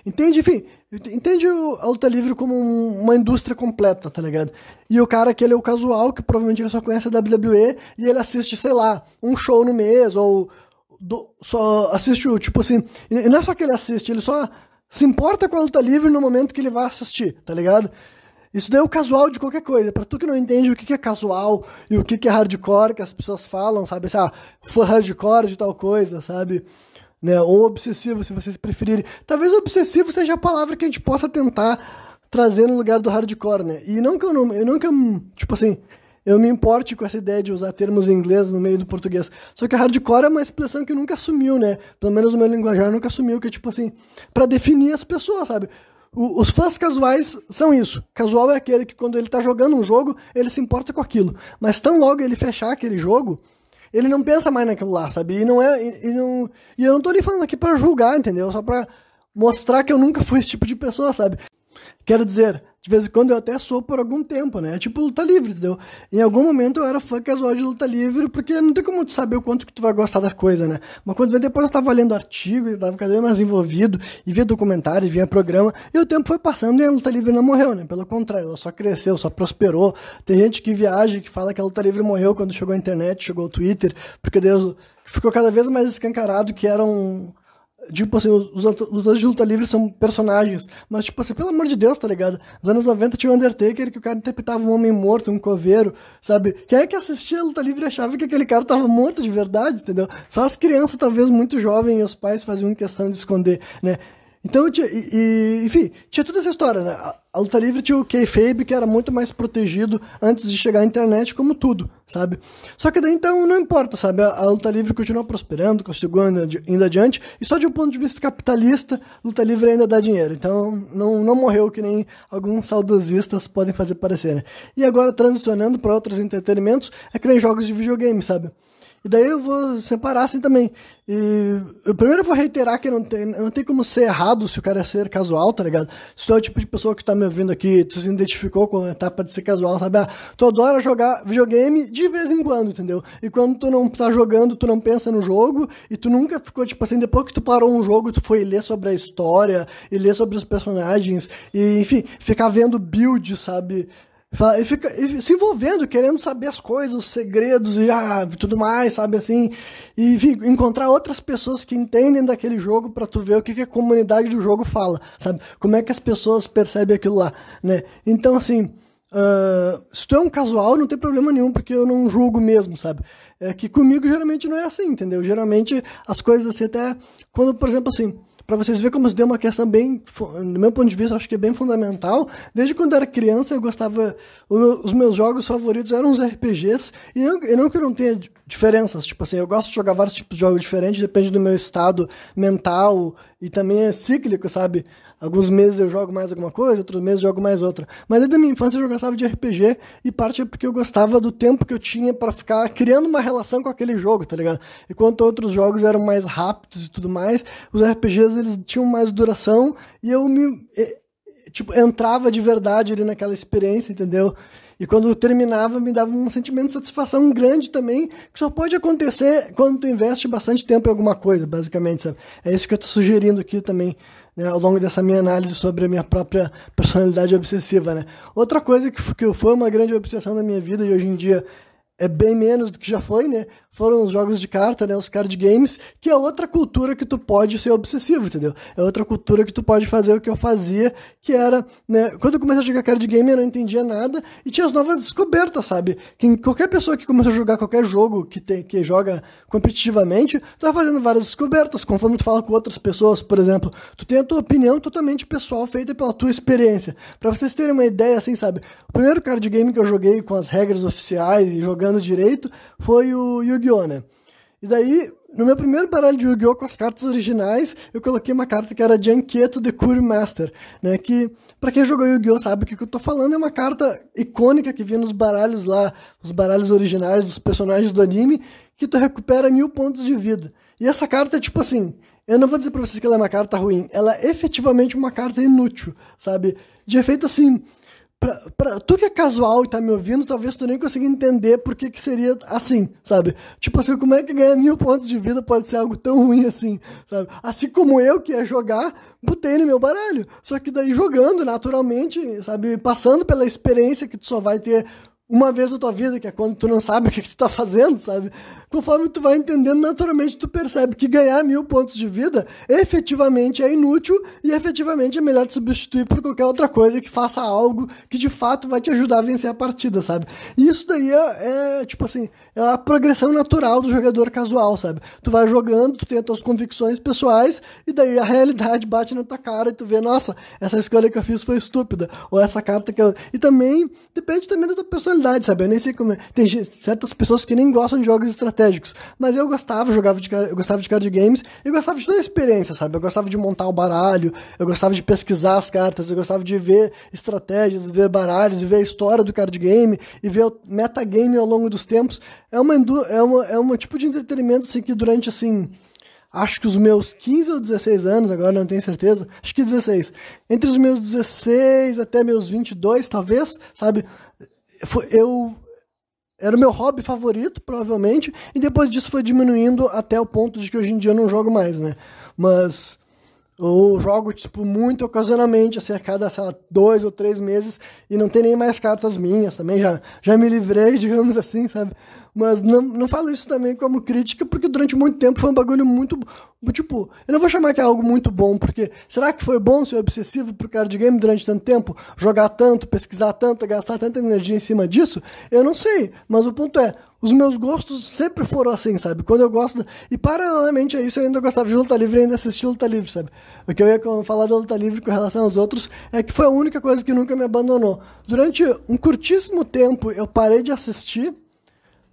S1: Entende, enfim, entende a luta livre como uma indústria completa, tá ligado? E o cara que ele é o casual, que provavelmente ele só conhece a WWE, e ele assiste, sei lá, um show no mês, ou só assiste, tipo assim, e não é só que ele assiste, ele só se importa com a luta livre no momento que ele vai assistir, tá ligado? Isso daí é o casual de qualquer coisa. Pra tu que não entende o que é casual e o que é hardcore, que as pessoas falam, sabe? Assim, fã hardcore de tal coisa, sabe? Né? Ou obsessivo, se vocês preferirem. Talvez obsessivo seja a palavra que a gente possa tentar trazer no lugar do hardcore, né? E não que tipo assim, eu me importe com essa ideia de usar termos em inglês no meio do português. Só que hardcore é uma expressão que nunca assumiu, né? Pelo menos o meu linguajar nunca assumiu, que é tipo assim, pra definir as pessoas, sabe? Os fãs casuais são isso. Casual é aquele que quando ele tá jogando um jogo, ele se importa com aquilo. Mas tão logo ele fechar aquele jogo, ele não pensa mais naquilo lá, sabe? E eu não tô nem falando aqui pra julgar, entendeu? Só pra mostrar que eu nunca fui esse tipo de pessoa, sabe? Quero dizer, de vez em quando eu até sou por algum tempo, né? Tipo luta livre, entendeu? Em algum momento eu era fã casual de luta livre, porque não tem como tu saber o quanto que tu vai gostar da coisa, né? Mas quando depois eu tava lendo artigo, eu tava cada vez mais envolvido, e via documentário, e via programa, e o tempo foi passando e a luta livre não morreu, né? Pelo contrário, ela só cresceu, só prosperou. Tem gente que viaja, que fala que a luta livre morreu quando chegou a internet, chegou o Twitter, porque Deus ficou cada vez mais escancarado que eram... Tipo assim, os lutadores de luta livre são personagens. Mas, tipo assim, pelo amor de Deus, tá ligado? Nos anos 90 tinha o Undertaker, que o cara interpretava um homem morto, um coveiro, sabe? Quem é que assistia a luta livre e achava que aquele cara tava morto de verdade, entendeu? Só as crianças, talvez muito jovens, e os pais faziam questão de esconder, né? Então, enfim, tinha toda essa história, né? A luta livre tinha o kayfabe, que era muito mais protegido antes de chegar à internet, como tudo, sabe? Só que daí, então, não importa, sabe? A luta livre continua prosperando, conseguiu indo adiante, e só de um ponto de vista capitalista, luta livre ainda dá dinheiro. Então, não morreu que nem alguns saudosistas podem fazer parecer, né? E agora, transicionando para outros entretenimentos, é que nem jogos de videogame, sabe? E daí eu vou separar assim também. E eu primeiro vou reiterar que não tem como ser errado se o cara é ser casual, tá ligado? Se tu é o tipo de pessoa que tá me ouvindo aqui, tu se identificou com a etapa de ser casual, sabe? Ah, tu adora jogar videogame de vez em quando, entendeu? E quando tu não tá jogando, tu não pensa no jogo, e tu nunca ficou, tipo assim, depois que tu parou um jogo, tu foi ler sobre a história, e ler sobre os personagens, e enfim, ficar vendo build, sabe? E fica se envolvendo, querendo saber as coisas, os segredos e tudo mais, sabe, assim. E enfim, encontrar outras pessoas que entendem daquele jogo pra tu ver o que a comunidade do jogo fala, sabe? Como é que as pessoas percebem aquilo lá, né? Então, assim, se tu é um casual, não tem problema nenhum, porque eu não julgo mesmo, sabe? É que comigo geralmente não é assim, entendeu? Geralmente as coisas assim, até quando, por exemplo, assim, para vocês verem como isso deu uma questão bem, do meu ponto de vista, eu acho que é bem fundamental. Desde quando eu era criança, eu gostava, os meus jogos favoritos eram os RPGs, e não que eu não tenha diferenças, tipo assim, eu gosto de jogar vários tipos de jogos diferentes, depende do meu estado mental, e também é cíclico, sabe? Alguns meses eu jogo mais alguma coisa, outros meses eu jogo mais outra. Mas desde a minha infância eu gostava de RPG, e parte é porque eu gostava do tempo que eu tinha pra ficar criando uma relação com aquele jogo, tá ligado? Enquanto outros jogos eram mais rápidos e tudo mais, os RPGs eles tinham mais duração, e eu entrava de verdade ali naquela experiência, entendeu? E quando eu terminava, me dava um sentimento de satisfação grande também, que só pode acontecer quando tu investe bastante tempo em alguma coisa, basicamente, sabe? É isso que eu tô sugerindo aqui também, né, ao longo dessa minha análise sobre a minha própria personalidade obsessiva, né? Outra coisa que foi uma grande obsessão na minha vida e hoje em dia é bem menos do que já foi, né? Foram os jogos de carta, né? Os card games, que é outra cultura que tu pode ser obsessivo, entendeu? É outra cultura que tu pode fazer o que eu fazia, que era, né? Quando eu comecei a jogar card game, eu não entendia nada e tinha as novas descobertas, sabe? Qualquer pessoa que começou a jogar qualquer jogo que joga competitivamente, tu vai fazendo várias descobertas, conforme tu fala com outras pessoas, por exemplo. Tu tem a tua opinião totalmente pessoal, feita pela tua experiência. Pra vocês terem uma ideia, assim, sabe? O primeiro card game que eu joguei com as regras oficiais e jogando direito foi o Yu-Gi-Oh!, né? E daí, no meu primeiro baralho de Yu-Gi-Oh! Com as cartas originais, eu coloquei uma carta que era Janketo The Curry Master, né? Que, pra quem jogou Yu-Gi-Oh! Sabe o que eu tô falando, é uma carta icônica que vinha nos baralhos lá, os baralhos originais dos personagens do anime, que tu recupera 1000 pontos de vida. E essa carta é tipo assim, eu não vou dizer pra vocês que ela é uma carta ruim, ela é efetivamente uma carta inútil, sabe? De efeito assim, pra tu que é casual e tá me ouvindo, talvez tu nem consiga entender por que seria assim, sabe? Tipo assim, como é que ganhar 1000 pontos de vida pode ser algo tão ruim assim, sabe? Assim como eu, que ia jogar, botei no meu baralho. Só que daí jogando naturalmente, sabe? Passando pela experiência que tu só vai ter uma vez na tua vida, que é quando tu não sabe o que tu tá fazendo, sabe? Conforme tu vai entendendo, naturalmente tu percebe que ganhar 1000 pontos de vida efetivamente é inútil e efetivamente é melhor te substituir por qualquer outra coisa que faça algo que de fato vai te ajudar a vencer a partida, sabe? E isso daí tipo assim, é a progressão natural do jogador casual, sabe? Tu vai jogando, tu tem as tuas convicções pessoais e daí a realidade bate na tua cara e tu vê, nossa, essa escolha que eu fiz foi estúpida, ou essa carta que eu... E também, depende também da tua personalidade, sabe? Eu nem sei como é. Tem certas pessoas que nem gostam de jogos estratégicos, mas eu gostava, eu gostava de card games, eu gostava de toda a experiência, sabe? Eu gostava de montar o baralho, eu gostava de pesquisar as cartas, eu gostava de ver estratégias, ver baralhos, e ver a história do card game, e ver o metagame ao longo dos tempos. É um tipo de entretenimento, assim, que durante, assim, acho que os meus 15 ou 16 anos, agora não tenho certeza, acho que 16. Entre os meus 16 até meus 22, talvez, sabe? Era o meu hobby favorito, provavelmente, e depois disso foi diminuindo até o ponto de que hoje em dia eu não jogo mais, né? Mas eu jogo, tipo, muito ocasionalmente, assim, a cada, sei lá, 2 ou 3 meses, e não tem nem mais cartas minhas também, já me livrei, digamos assim, sabe? Mas não falo isso também como crítica, porque durante muito tempo foi um bagulho muito... Tipo, eu não vou chamar que é algo muito bom, porque será que foi bom ser obsessivo pro card game durante tanto tempo? Jogar tanto, pesquisar tanto, gastar tanta energia em cima disso? Eu não sei, mas o ponto é, os meus gostos sempre foram assim, sabe? Quando eu gosto... E paralelamente a isso, eu ainda gostava de luta livre e ainda assistia luta livre, sabe? O que eu ia falar da luta livre com relação aos outros é que foi a única coisa que nunca me abandonou. Durante um curtíssimo tempo, eu parei de assistir,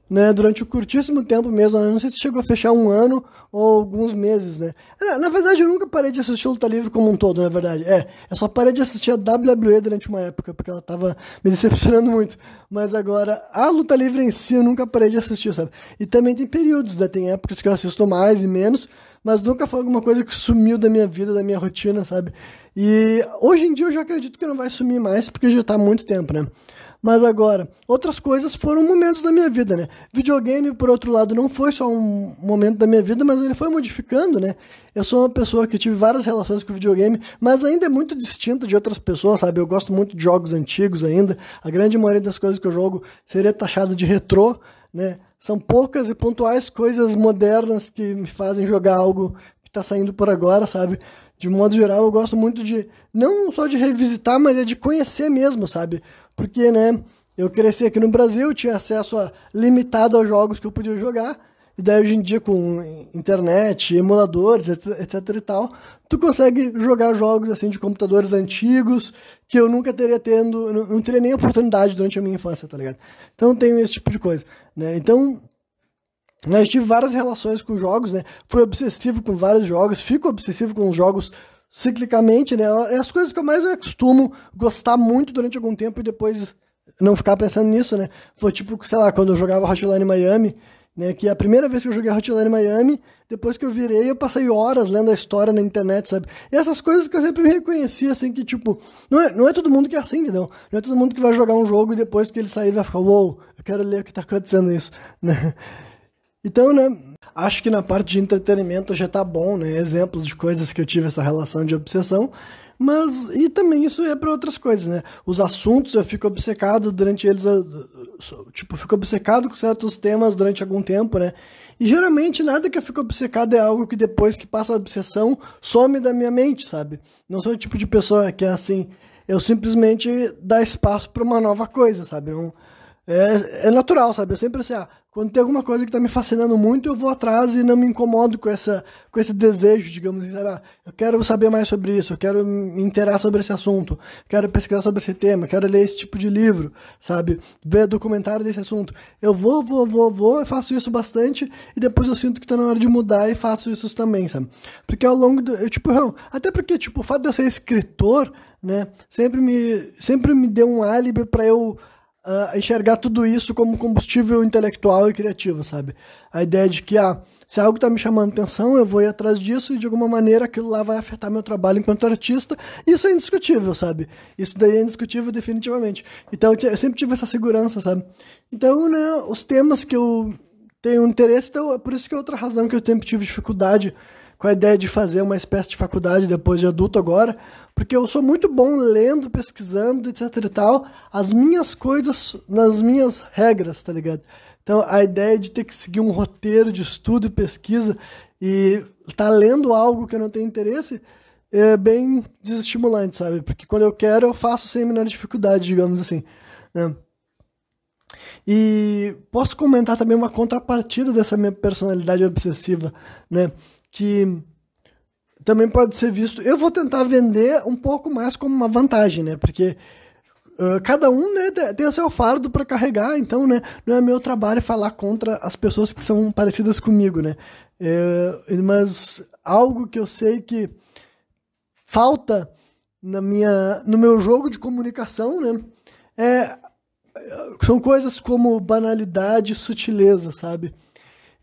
S1: né, durante um curtíssimo tempo mesmo, eu não sei se chegou a fechar um ano ou alguns meses, né. Na verdade, eu nunca parei de assistir luta livre como um todo, na verdade. Eu só parei de assistir a WWE durante uma época, porque ela tava me decepcionando muito. Mas agora, a luta livre em si, eu nunca parei de assistir, sabe. E também tem períodos, né, tem épocas que eu assisto mais e menos, mas nunca foi alguma coisa que sumiu da minha vida, da minha rotina, sabe. E hoje em dia eu já acredito que não vai sumir mais, porque já tá há muito tempo, né. Mas agora, outras coisas foram momentos da minha vida, né? Videogame, por outro lado, não foi só um momento da minha vida, mas ele foi modificando, né? Eu sou uma pessoa que tive várias relações com videogame, mas ainda é muito distinto de outras pessoas, sabe? Eu gosto muito de jogos antigos ainda. A grande maioria das coisas que eu jogo seria taxado de retrô, né? São poucas e pontuais coisas modernas que me fazem jogar algo que tá saindo por agora, sabe? De modo geral, eu gosto muito de, não só de revisitar, mas é de conhecer mesmo, sabe? Porque, né, eu cresci aqui no Brasil, tinha acesso limitado aos jogos que eu podia jogar, e daí hoje em dia com internet, emuladores, etc e tal, tu consegue jogar jogos assim de computadores antigos que eu nunca não teria nem oportunidade durante a minha infância, tá ligado? Então tenho esse tipo de coisa, né? Então, eu tive várias relações com jogos, né? Fui obsessivo com vários jogos, fico obsessivo com os jogos ciclicamente, né? É as coisas que eu mais costumo gostar muito durante algum tempo e depois não ficar pensando nisso, né? Foi tipo, sei lá, quando eu jogava Hotline Miami, né? Que a primeira vez que eu joguei Hotline Miami, depois que eu virei, eu passei horas lendo a história na internet, sabe? E essas coisas que eu sempre me reconheci, assim, que tipo, não é todo mundo que é assim, entendeu? Não é todo mundo que vai jogar um jogo e depois que ele sair vai ficar, uou, eu quero ler o que tá acontecendo nisso, né? Então, né, acho que na parte de entretenimento já tá bom, né, exemplos de coisas que eu tive essa relação de obsessão, mas, e também isso é para outras coisas, né, os assuntos eu fico obcecado durante eles, tipo, fico obcecado com certos temas durante algum tempo, né, e geralmente nada que eu fico obcecado é algo que depois que passa a obsessão some da minha mente, sabe, não sou o tipo de pessoa que é assim, eu simplesmente dá espaço para uma nova coisa, sabe, não... É natural, sabe? Eu sempre assim, quando tem alguma coisa que tá me fascinando muito, eu vou atrás e não me incomodo com esse desejo, digamos assim, sabe? Eu quero saber mais sobre isso, eu quero me inteirar sobre esse assunto, quero pesquisar sobre esse tema, quero ler esse tipo de livro, sabe? Ver documentário desse assunto. Eu vou, eu faço isso bastante e depois eu sinto que tá na hora de mudar e faço isso também, sabe? Porque ao longo do... até porque, tipo, o fato de eu ser escritor, né, sempre me deu um álibi pra eu enxergar tudo isso como combustível intelectual e criativo, sabe? A ideia de que, se algo está me chamando atenção, eu vou ir atrás disso e de alguma maneira aquilo lá vai afetar meu trabalho enquanto artista. Isso é indiscutível, sabe? Isso daí é indiscutível definitivamente. Então eu sempre tive essa segurança, sabe? Então, né, os temas que eu tenho interesse, então é por isso que é outra razão que eu sempre tive dificuldade com a ideia de fazer uma espécie de faculdade depois de adulto agora, porque eu sou muito bom lendo, pesquisando, etc e tal, as minhas coisas nas minhas regras, tá ligado? Então, a ideia de ter que seguir um roteiro de estudo e pesquisa e tá lendo algo que eu não tenho interesse é bem desestimulante, sabe? Porque quando eu quero, eu faço sem a menor dificuldade, digamos assim, né? E posso comentar também uma contrapartida dessa minha personalidade obsessiva, né? Que também pode ser visto... Eu vou tentar vender um pouco mais como uma vantagem, né? Porque cada um, né, tem o seu fardo para carregar, então, né, não é meu trabalho falar contra as pessoas que são parecidas comigo, né? Mas algo que eu sei que falta no meu jogo de comunicação, né? São coisas como banalidade e sutileza, sabe?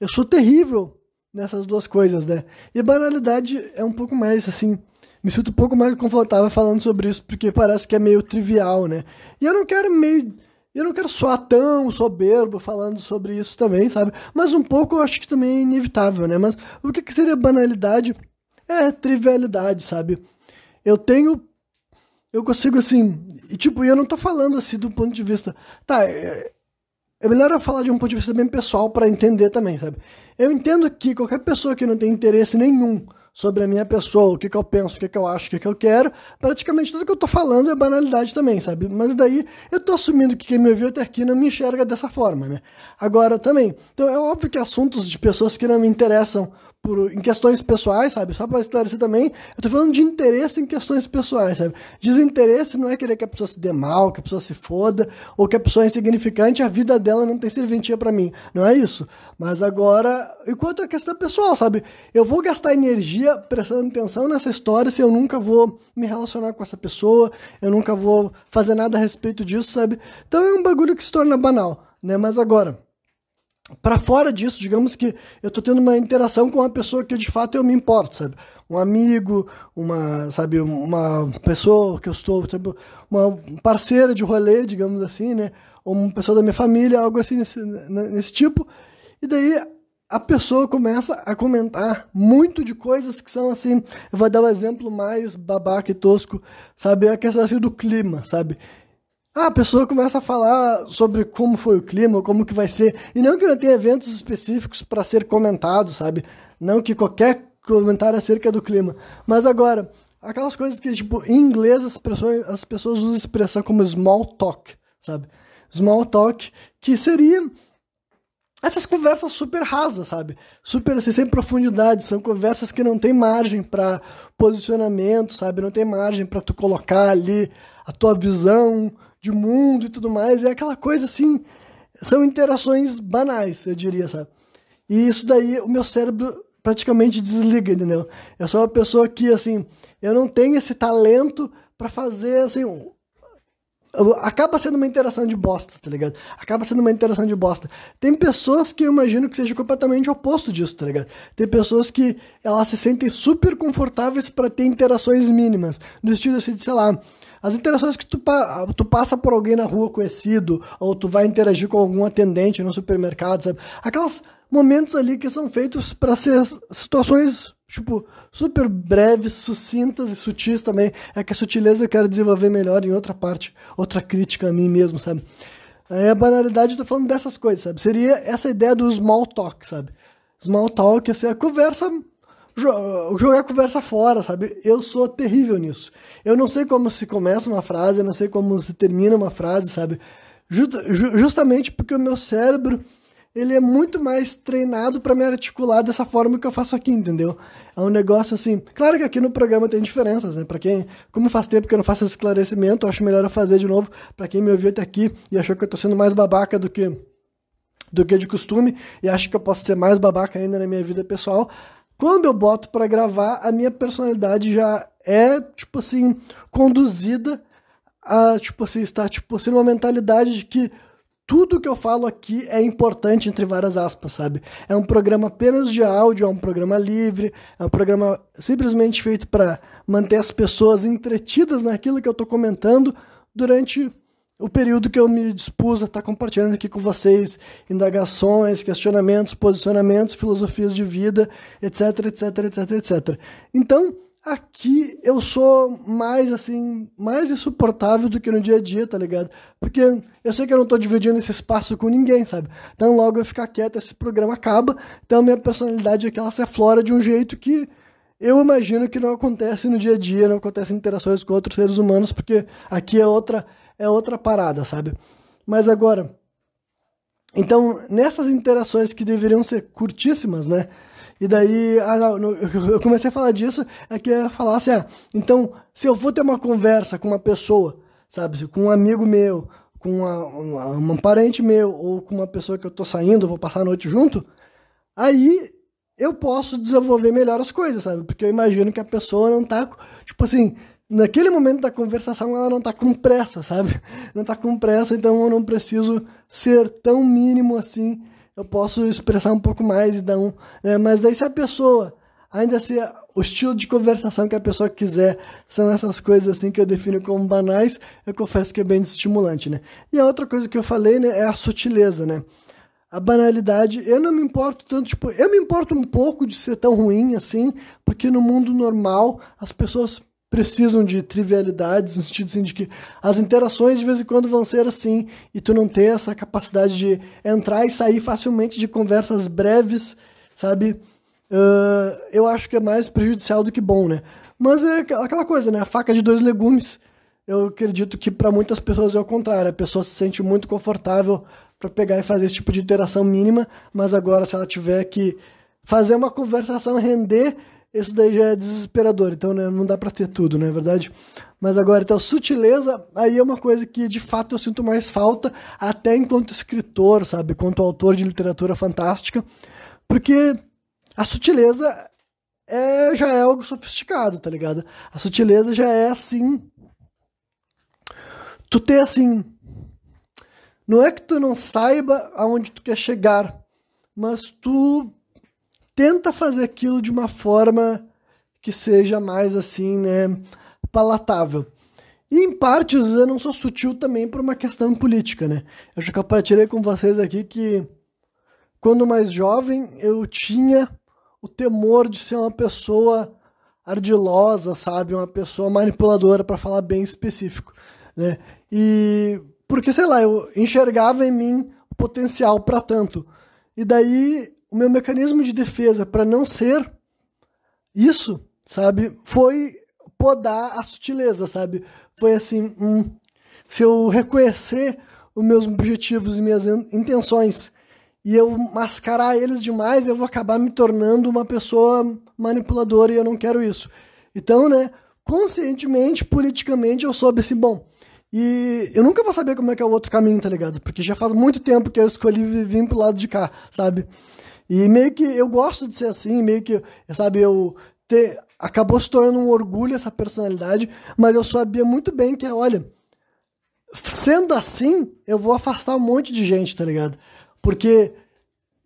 S1: Eu sou terrível nessas duas coisas, né? E banalidade é um pouco mais, assim, me sinto um pouco mais confortável falando sobre isso, porque parece que é meio trivial, né? E eu não quero soar tão soberbo falando sobre isso também, sabe? Mas um pouco eu acho que também é inevitável, né? Mas o que seria banalidade? É trivialidade, sabe? Eu consigo, assim, e tipo, eu não tô falando assim do ponto de vista, tá, é melhor eu falar de um ponto de vista bem pessoal para entender também, sabe? Eu entendo que qualquer pessoa que não tem interesse nenhum sobre a minha pessoa, o que eu penso, o que eu acho, o que eu quero, praticamente tudo que eu tô falando é banalidade também, sabe? Mas daí eu tô assumindo que quem me ouviu até aqui não me enxerga dessa forma, né? Agora também, então é óbvio que assuntos de pessoas que não me interessam em questões pessoais, sabe? Só para esclarecer também, eu tô falando de interesse em questões pessoais, sabe? Desinteresse não é querer que a pessoa se dê mal, que a pessoa se foda, ou que a pessoa é insignificante, a vida dela não tem serventia para mim. Não é isso. Mas agora, enquanto é questão pessoal, sabe? Eu vou gastar energia prestando atenção nessa história se eu nunca vou me relacionar com essa pessoa, eu nunca vou fazer nada a respeito disso, sabe? Então é um bagulho que se torna banal, né? Mas agora, para fora disso, digamos que eu tô tendo uma interação com uma pessoa que de fato eu me importo, sabe? Um amigo, sabe, uma pessoa que eu estou, sabe, uma parceira de rolê, digamos assim, né? Ou uma pessoa da minha família, algo assim nesse tipo. E daí a pessoa começa a comentar muito de coisas que são assim, eu vou dar um exemplo mais babaca e tosco, sabe? A questão assim do clima, sabe? A pessoa começa a falar sobre como foi o clima, como que vai ser, e não que não tenha eventos específicos para ser comentado, sabe? Não que qualquer comentário acerca do clima. Mas agora, aquelas coisas que, tipo, em inglês as pessoas usam a expressão como small talk, sabe? Small talk, que seria essas conversas super rasas, sabe? Super assim, sem profundidade, são conversas que não tem margem para posicionamento, sabe? Não tem margem para tu colocar ali a tua visão de mundo e tudo mais, é aquela coisa assim, são interações banais, eu diria, sabe? E isso daí, o meu cérebro praticamente desliga, entendeu? Eu sou uma pessoa que, assim, eu não tenho esse talento pra fazer, assim, acaba sendo uma interação de bosta, tá ligado? Acaba sendo uma interação de bosta. Tem pessoas que eu imagino que seja completamente oposto disso, tá ligado? Tem pessoas que elas se sentem super confortáveis pra ter interações mínimas, no estilo assim, de, sei lá, as interações que tu passa por alguém na rua conhecido, ou tu vai interagir com algum atendente no supermercado, sabe? Aqueles momentos ali que são feitos para ser situações, tipo, super breves, sucintas e sutis também. É que a sutileza eu quero desenvolver melhor em outra parte, outra crítica a mim mesmo, sabe? Aí a banalidade, eu tô falando dessas coisas, sabe? Seria essa ideia do small talk, sabe? Small talk, assim, a conversa jogar a conversa fora, sabe? Eu sou terrível nisso. Eu não sei como se começa uma frase, eu não sei como se termina uma frase, sabe? Justamente porque o meu cérebro, ele é muito mais treinado para me articular dessa forma que eu faço aqui, entendeu? É um negócio assim... Claro que aqui no programa tem diferenças, né? Pra quem... Como faz tempo que eu não faço esse esclarecimento, eu acho melhor eu fazer de novo. Pra quem me ouviu até aqui e achou que eu tô sendo mais babaca do que de costume, e acho que eu posso ser mais babaca ainda na minha vida pessoal... Quando eu boto pra gravar, a minha personalidade já é, tipo assim, conduzida a, tipo assim, estar, tipo assim, numa mentalidade de que tudo que eu falo aqui é importante, entre várias aspas, sabe? É um programa apenas de áudio, é um programa livre, é um programa simplesmente feito para manter as pessoas entretidas naquilo que eu tô comentando durante o período que eu me dispus a estar compartilhando aqui com vocês indagações, questionamentos, posicionamentos, filosofias de vida, etc, etc, etc, etc. Então, aqui eu sou mais, assim, mais insuportável do que no dia a dia, tá ligado? Porque eu sei que eu não tô dividindo esse espaço com ninguém, sabe? Então, logo eu ficar quieto, esse programa acaba. Então, minha personalidade é que ela se aflora de um jeito que eu imagino que não acontece no dia a dia, não acontece em interações com outros seres humanos, porque aqui é outra parada, sabe? Mas agora, então, nessas interações que deveriam ser curtíssimas, né? E daí, eu comecei a falar disso, é que eu ia falar assim, então, se eu for ter uma conversa com uma pessoa, sabe? Com um amigo meu, com um parente meu, ou com uma pessoa que eu tô saindo, vou passar a noite junto, aí eu posso desenvolver melhor as coisas, sabe? Porque eu imagino que a pessoa não tá, tipo assim, naquele momento da conversação ela não tá com pressa, sabe? Não tá com pressa, então eu não preciso ser tão mínimo assim. Eu posso expressar um pouco mais e dar um... Né? Mas daí se a pessoa, ainda se o estilo de conversação que a pessoa quiser são essas coisas assim que eu defino como banais, eu confesso que é bem estimulante, né? E a outra coisa que eu falei, né, é a sutileza, né? A banalidade, eu não me importo tanto, tipo, eu me importo um pouco de ser tão ruim assim, porque no mundo normal as pessoas precisam de trivialidades, no sentido assim, de que as interações de vez em quando vão ser assim, e tu não ter essa capacidade de entrar e sair facilmente de conversas breves, sabe? Eu acho que é mais prejudicial do que bom, né? Mas é aquela coisa, né? A faca de dois legumes. Eu acredito que para muitas pessoas é o contrário. A pessoa se sente muito confortável para pegar e fazer esse tipo de interação mínima, mas agora se ela tiver que fazer uma conversação render, isso daí já é desesperador. Então, né, não dá para ter tudo, não é verdade? Mas agora, então, sutileza, aí é uma coisa que de fato eu sinto mais falta, até enquanto escritor, sabe? Enquanto autor de literatura fantástica, porque a sutileza já é algo sofisticado, tá ligado? A sutileza já é assim. Tu ter assim. Não é que tu não saiba aonde tu quer chegar, mas tu tenta fazer aquilo de uma forma que seja mais assim, né, palatável. E em partes eu não sou sutil também por uma questão política, né? Eu já compartilhei com vocês aqui que quando mais jovem eu tinha o temor de ser uma pessoa ardilosa, sabe? Uma pessoa manipuladora, para falar bem específico, né? E porque, sei lá, eu enxergava em mim o potencial para tanto. E daí o meu mecanismo de defesa para não ser isso, sabe, foi podar a sutileza, sabe? Foi assim, se eu reconhecer os meus objetivos e minhas intenções e eu mascarar eles demais, eu vou acabar me tornando uma pessoa manipuladora e eu não quero isso. Então, né, conscientemente, politicamente, eu soube assim, bom, e eu nunca vou saber como é que é o outro caminho, tá ligado? Porque já faz muito tempo que eu escolhi vir pro lado de cá, sabe? E meio que eu gosto de ser assim, meio que, sabe, acabou se tornando um orgulho essa personalidade, mas eu sabia muito bem que, olha, sendo assim, eu vou afastar um monte de gente, tá ligado? Porque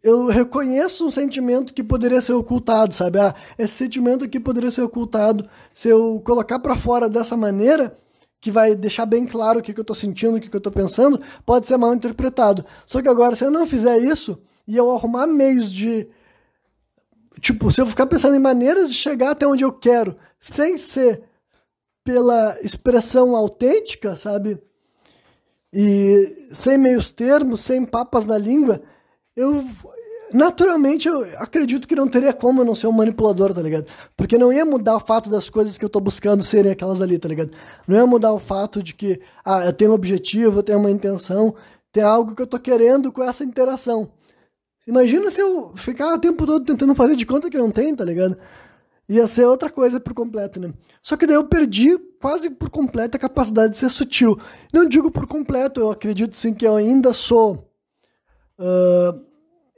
S1: eu reconheço um sentimento que poderia ser ocultado, sabe? Esse sentimento aqui poderia ser ocultado. Se eu colocar pra fora dessa maneira, que vai deixar bem claro o que eu tô sentindo, o que eu tô pensando, pode ser mal interpretado. Só que agora, se eu não fizer isso, e eu arrumar meios de... Tipo, se eu ficar pensando em maneiras de chegar até onde eu quero, sem ser pela expressão autêntica, sabe? E sem meios termos, sem papas na língua, naturalmente, eu acredito que não teria como eu não ser um manipulador, tá ligado? Porque não ia mudar o fato das coisas que eu tô buscando serem aquelas ali, tá ligado? Não ia mudar o fato de que, eu tenho um objetivo, eu tenho uma intenção, tem algo que eu tô querendo com essa interação. Imagina se eu ficar o tempo todo tentando fazer de conta que não tem, tá ligado? Ia ser outra coisa por completo, né? Só que daí eu perdi quase por completo a capacidade de ser sutil. Não digo por completo, eu acredito sim que eu ainda sou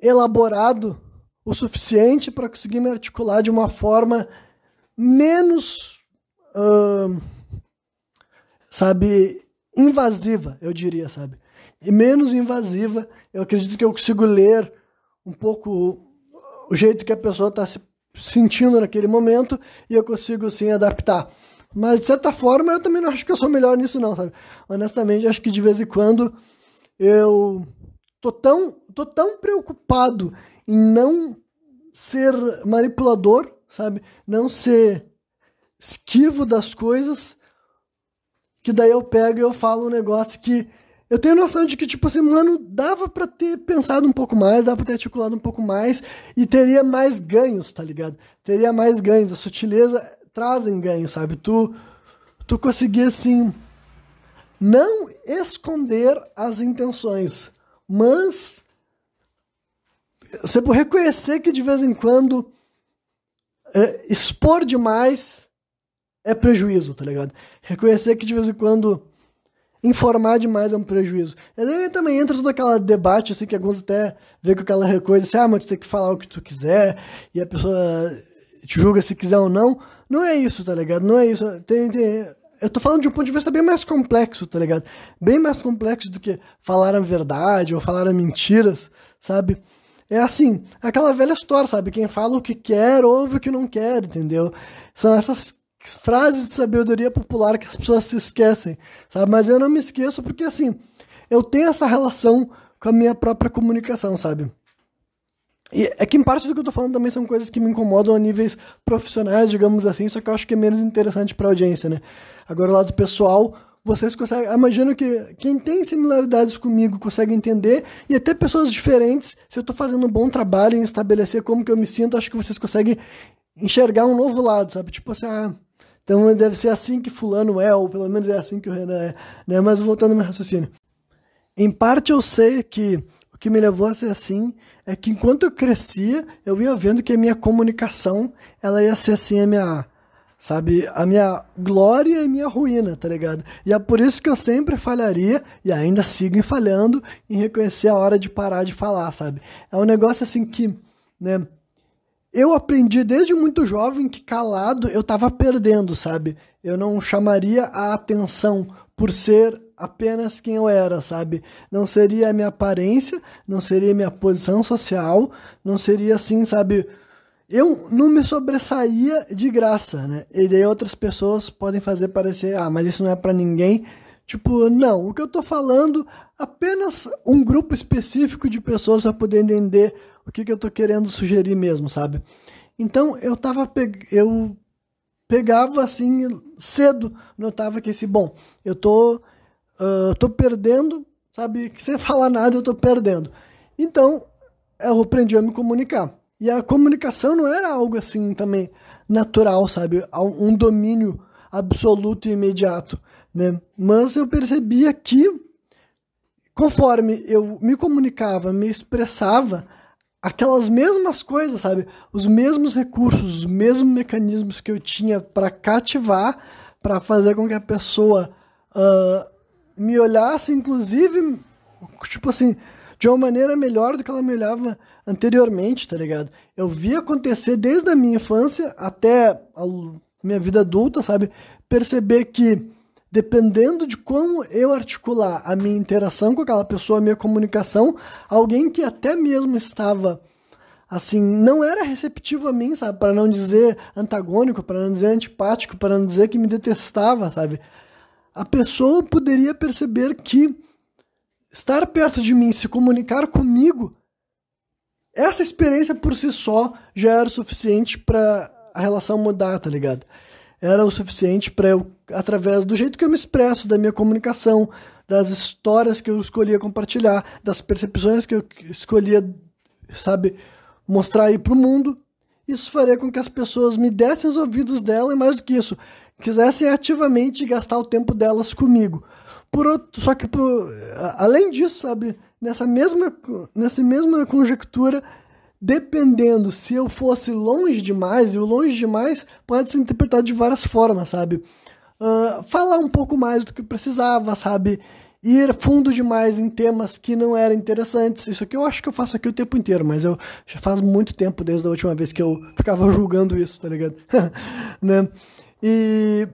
S1: elaborado o suficiente para conseguir me articular de uma forma menos, sabe, invasiva, eu diria, sabe? E menos invasiva, eu acredito que eu consigo ler um pouco o jeito que a pessoa está se sentindo naquele momento e eu consigo, sim, adaptar. Mas, de certa forma, eu também não acho que eu sou melhor nisso, não, sabe? Honestamente, acho que de vez em quando eu tô tão preocupado em não ser manipulador, sabe? Não ser esquivo das coisas, que daí eu pego e eu falo um negócio que eu tenho noção de que, tipo assim, mano, dava pra ter pensado um pouco mais, dava pra ter articulado um pouco mais e teria mais ganhos, tá ligado? Teria mais ganhos. A sutileza trazem ganhos, sabe? Tu conseguir, assim, não esconder as intenções, mas você reconhecer que de vez em quando expor demais é prejuízo, tá ligado? Reconhecer que de vez em quando informar demais é um prejuízo. E aí também entra todo aquele debate, assim, que alguns até vê com aquela coisa assim, mas tu tem que falar o que tu quiser, e a pessoa te julga se quiser ou não. Não é isso, tá ligado? Não é isso. Eu tô falando de um ponto de vista bem mais complexo, tá ligado? Bem mais complexo do que falar a verdade ou falar mentiras, sabe? É assim, aquela velha história, sabe? Quem fala o que quer, ouve o que não quer, entendeu? São essas frases de sabedoria popular que as pessoas se esquecem, sabe? Mas eu não me esqueço porque, assim, eu tenho essa relação com a minha própria comunicação, sabe? E é que em parte do que eu tô falando também são coisas que me incomodam a níveis profissionais, digamos assim, só que eu acho que é menos interessante pra audiência, né? Agora, o lado pessoal, vocês conseguem. Imagino que quem tem similaridades comigo consegue entender, e até pessoas diferentes, se eu tô fazendo um bom trabalho em estabelecer como que eu me sinto, acho que vocês conseguem enxergar um novo lado, sabe? Tipo assim, então deve ser assim que fulano é, ou pelo menos é assim que o Renan é, né? Mas voltando ao meu raciocínio. Em parte eu sei que o que me levou a ser assim é que enquanto eu crescia, eu ia vendo que a minha comunicação, ela ia ser assim sabe, a minha glória e a minha ruína, tá ligado? E é por isso que eu sempre falharia e ainda sigo falhando em reconhecer a hora de parar de falar, sabe? É um negócio assim que, né, eu aprendi desde muito jovem que calado eu tava perdendo, sabe? Eu não chamaria a atenção por ser apenas quem eu era, sabe? Não seria a minha aparência, não seria a minha posição social, não seria assim, sabe? Eu não me sobressaía de graça, né? E daí outras pessoas podem fazer parecer, mas isso não é pra ninguém. Tipo, não, o que eu tô falando, apenas um grupo específico de pessoas vai poder entender o que eu tô querendo sugerir mesmo, sabe? Então eu pegava assim cedo, notava que bom, eu tô perdendo, sabe? Que sem falar nada eu tô perdendo. Então, eu aprendi a me comunicar. E a comunicação não era algo assim também natural, sabe? Um domínio absoluto e imediato, né? Mas eu percebia que conforme eu me comunicava, me expressava, aquelas mesmas coisas, sabe? Os mesmos recursos, os mesmos mecanismos que eu tinha para cativar, para fazer com que a pessoa me olhasse, inclusive, tipo assim, de uma maneira melhor do que ela me olhava anteriormente, tá ligado? Eu vi acontecer desde a minha infância até a minha vida adulta, sabe? Perceber que, dependendo de como eu articular a minha interação com aquela pessoa, a minha comunicação, alguém que até mesmo estava, assim, não era receptivo a mim, sabe? Para não dizer antagônico, para não dizer antipático, para não dizer que me detestava, sabe? A pessoa poderia perceber que estar perto de mim, se comunicar comigo, essa experiência por si só já era o suficiente para a relação mudar, tá ligado? Era o suficiente para eu, através do jeito que eu me expresso, da minha comunicação, das histórias que eu escolhia compartilhar, das percepções que eu escolhia, sabe, mostrar aí pro mundo, isso faria com que as pessoas me dessem os ouvidos dela e, mais do que isso, quisessem ativamente gastar o tempo delas comigo. Só que, além disso, sabe, nessa mesma conjectura, dependendo se eu fosse longe demais, e o longe demais pode ser interpretado de várias formas, sabe? Falar um pouco mais do que precisava, sabe? Ir fundo demais em temas que não eram interessantes. Isso aqui eu acho que eu faço aqui o tempo inteiro, mas eu já faz muito tempo desde a última vez que eu ficava julgando isso, tá ligado? Né?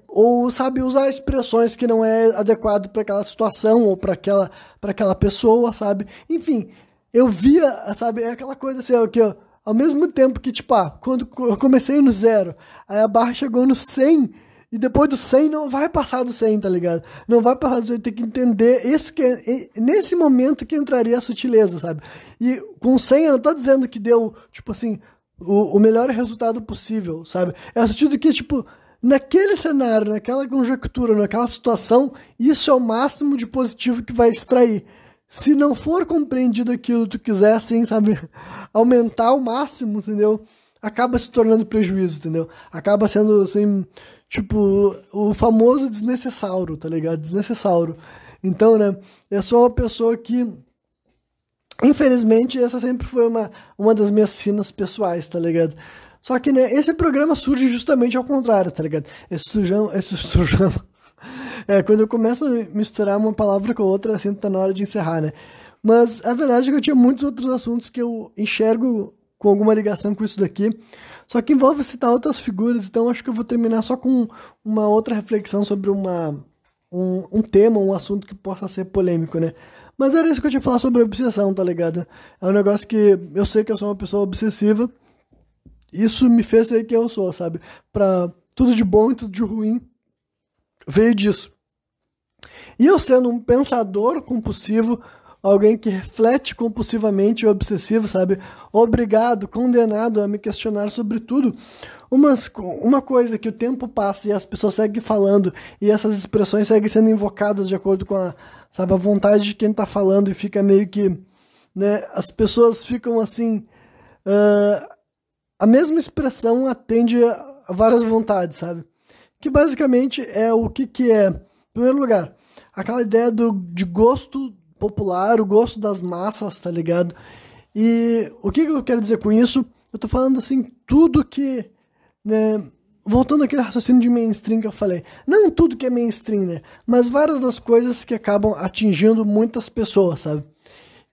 S1: Ou, sabe, usar expressões que não é adequado para aquela situação ou para aquela pessoa, sabe? Enfim, eu via, sabe, é aquela coisa assim, que ao mesmo tempo que, tipo, quando eu comecei no 0, aí a barra chegou no 100, e depois do 100 não vai passar do 100, tá ligado? Não vai passar do 100, tem que entender isso nesse momento que entraria a sutileza, sabe? E com 100 eu não tô dizendo que deu, tipo assim, o melhor resultado possível, sabe? É o sentido que, tipo, naquele cenário, naquela conjectura, naquela situação, isso é o máximo de positivo que vai extrair. Se não for compreendido aquilo que tu quiser, assim, sabe, aumentar ao máximo, entendeu? Acaba se tornando prejuízo, entendeu? Acaba sendo, assim, tipo, o famoso desnecessário, tá ligado? Desnecessário. Então, né, eu sou uma pessoa que, infelizmente, essa sempre foi uma das minhas sinas pessoais, tá ligado? Só que, né, esse programa surge justamente ao contrário, tá ligado? Esse sujão... quando eu começo a misturar uma palavra com a outra, assim, tá na hora de encerrar, né? Mas a verdade é que eu tinha muitos outros assuntos que eu enxergo com alguma ligação com isso daqui, só que envolve citar outras figuras, então acho que eu vou terminar só com uma outra reflexão sobre um tema, um assunto que possa ser polêmico, né? Mas era isso que eu tinha que falar sobre obsessão, tá ligado? É um negócio que eu sei que eu sou uma pessoa obsessiva, isso me fez ser quem eu sou, sabe? Pra tudo de bom e tudo de ruim veio disso. E eu sendo um pensador compulsivo, alguém que reflete compulsivamente e obsessivo, sabe? Obrigado, condenado a me questionar sobre tudo. Uma coisa que o tempo passa e as pessoas seguem falando e essas expressões seguem sendo invocadas de acordo com sabe, a vontade de quem tá falando e fica meio que, né, as pessoas ficam assim, a mesma expressão atende a várias vontades, sabe? Que basicamente é o que é, em primeiro lugar, aquela ideia de gosto popular, o gosto das massas, tá ligado? E o que eu quero dizer com isso? Eu tô falando assim, tudo que, né, voltando àquele raciocínio de mainstream que eu falei, não tudo que é mainstream, né, mas várias das coisas que acabam atingindo muitas pessoas, sabe?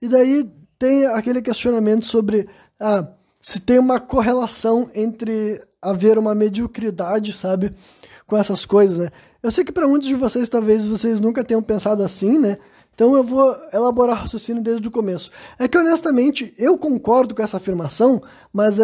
S1: E daí tem aquele questionamento sobre se tem uma correlação entre haver uma mediocridade, sabe, com essas coisas, né? Eu sei que para muitos de vocês, talvez vocês nunca tenham pensado assim, né? Então eu vou elaborar o raciocínio desde o começo. É que, honestamente, eu concordo com essa afirmação, mas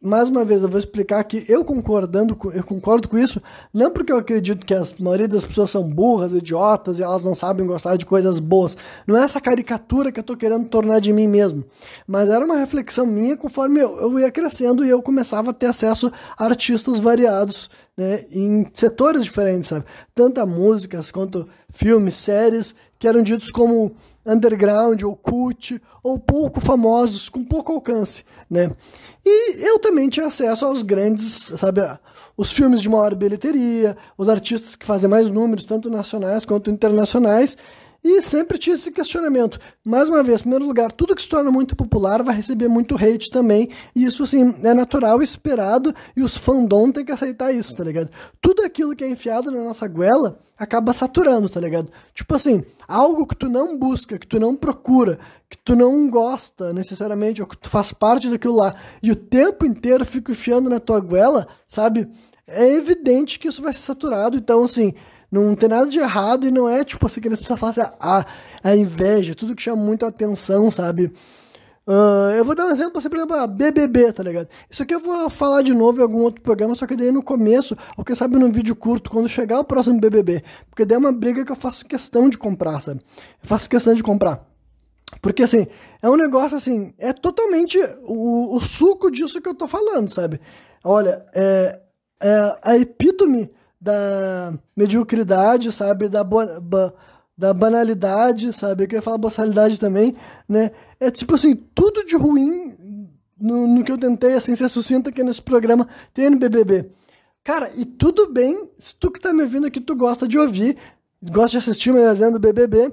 S1: mais uma vez, eu vou explicar que eu concordo com isso, não porque eu acredito que a maioria das pessoas são burras, idiotas, e elas não sabem gostar de coisas boas. Não é essa caricatura que eu tô querendo tornar de mim mesmo. Mas era uma reflexão minha conforme eu ia crescendo e eu começava a ter acesso a artistas variados, né, em setores diferentes, sabe? Tanto a músicas quanto filmes, séries, que eram ditos como underground ou cult, ou pouco famosos, com pouco alcance, né? E eu também tinha acesso aos grandes, sabe, os filmes de maior bilheteria, os artistas que fazem mais números, tanto nacionais quanto internacionais, e sempre tinha esse questionamento. Mais uma vez, em primeiro lugar, tudo que se torna muito popular vai receber muito hate também, e isso, assim, é natural, esperado, e os fandom têm que aceitar isso, tá ligado? Tudo aquilo que é enfiado na nossa goela acaba saturando, tá ligado? Tipo assim, algo que tu não busca, que tu não procura, que tu não gosta necessariamente, ou que tu faz parte daquilo lá, e o tempo inteiro fica enfiando na tua goela, sabe? É evidente que isso vai ser saturado, então, assim, não tem nada de errado e não é, tipo assim, que as pessoas falam assim, a inveja, tudo que chama muito a atenção, sabe? Eu vou dar um exemplo, assim, por exemplo, BBB, tá ligado? Isso aqui eu vou falar de novo em algum outro programa, só que daí no começo, ou quem sabe num vídeo curto, quando chegar o próximo BBB. Porque daí é uma briga que eu faço questão de comprar, sabe? Eu faço questão de comprar. Porque, assim, é um negócio, assim, é totalmente o suco disso que eu tô falando, sabe? Olha, é a epítome da mediocridade, sabe? Da banalidade, sabe? Eu queria falar boçalidade também, né? É tipo assim, tudo de ruim no que eu tentei, assim, ser sucinto aqui nesse programa, tem no BBB. Cara, e tudo bem, se tu que tá me ouvindo aqui, tu gosta de ouvir, gosta de assistir uma resenha do BBB,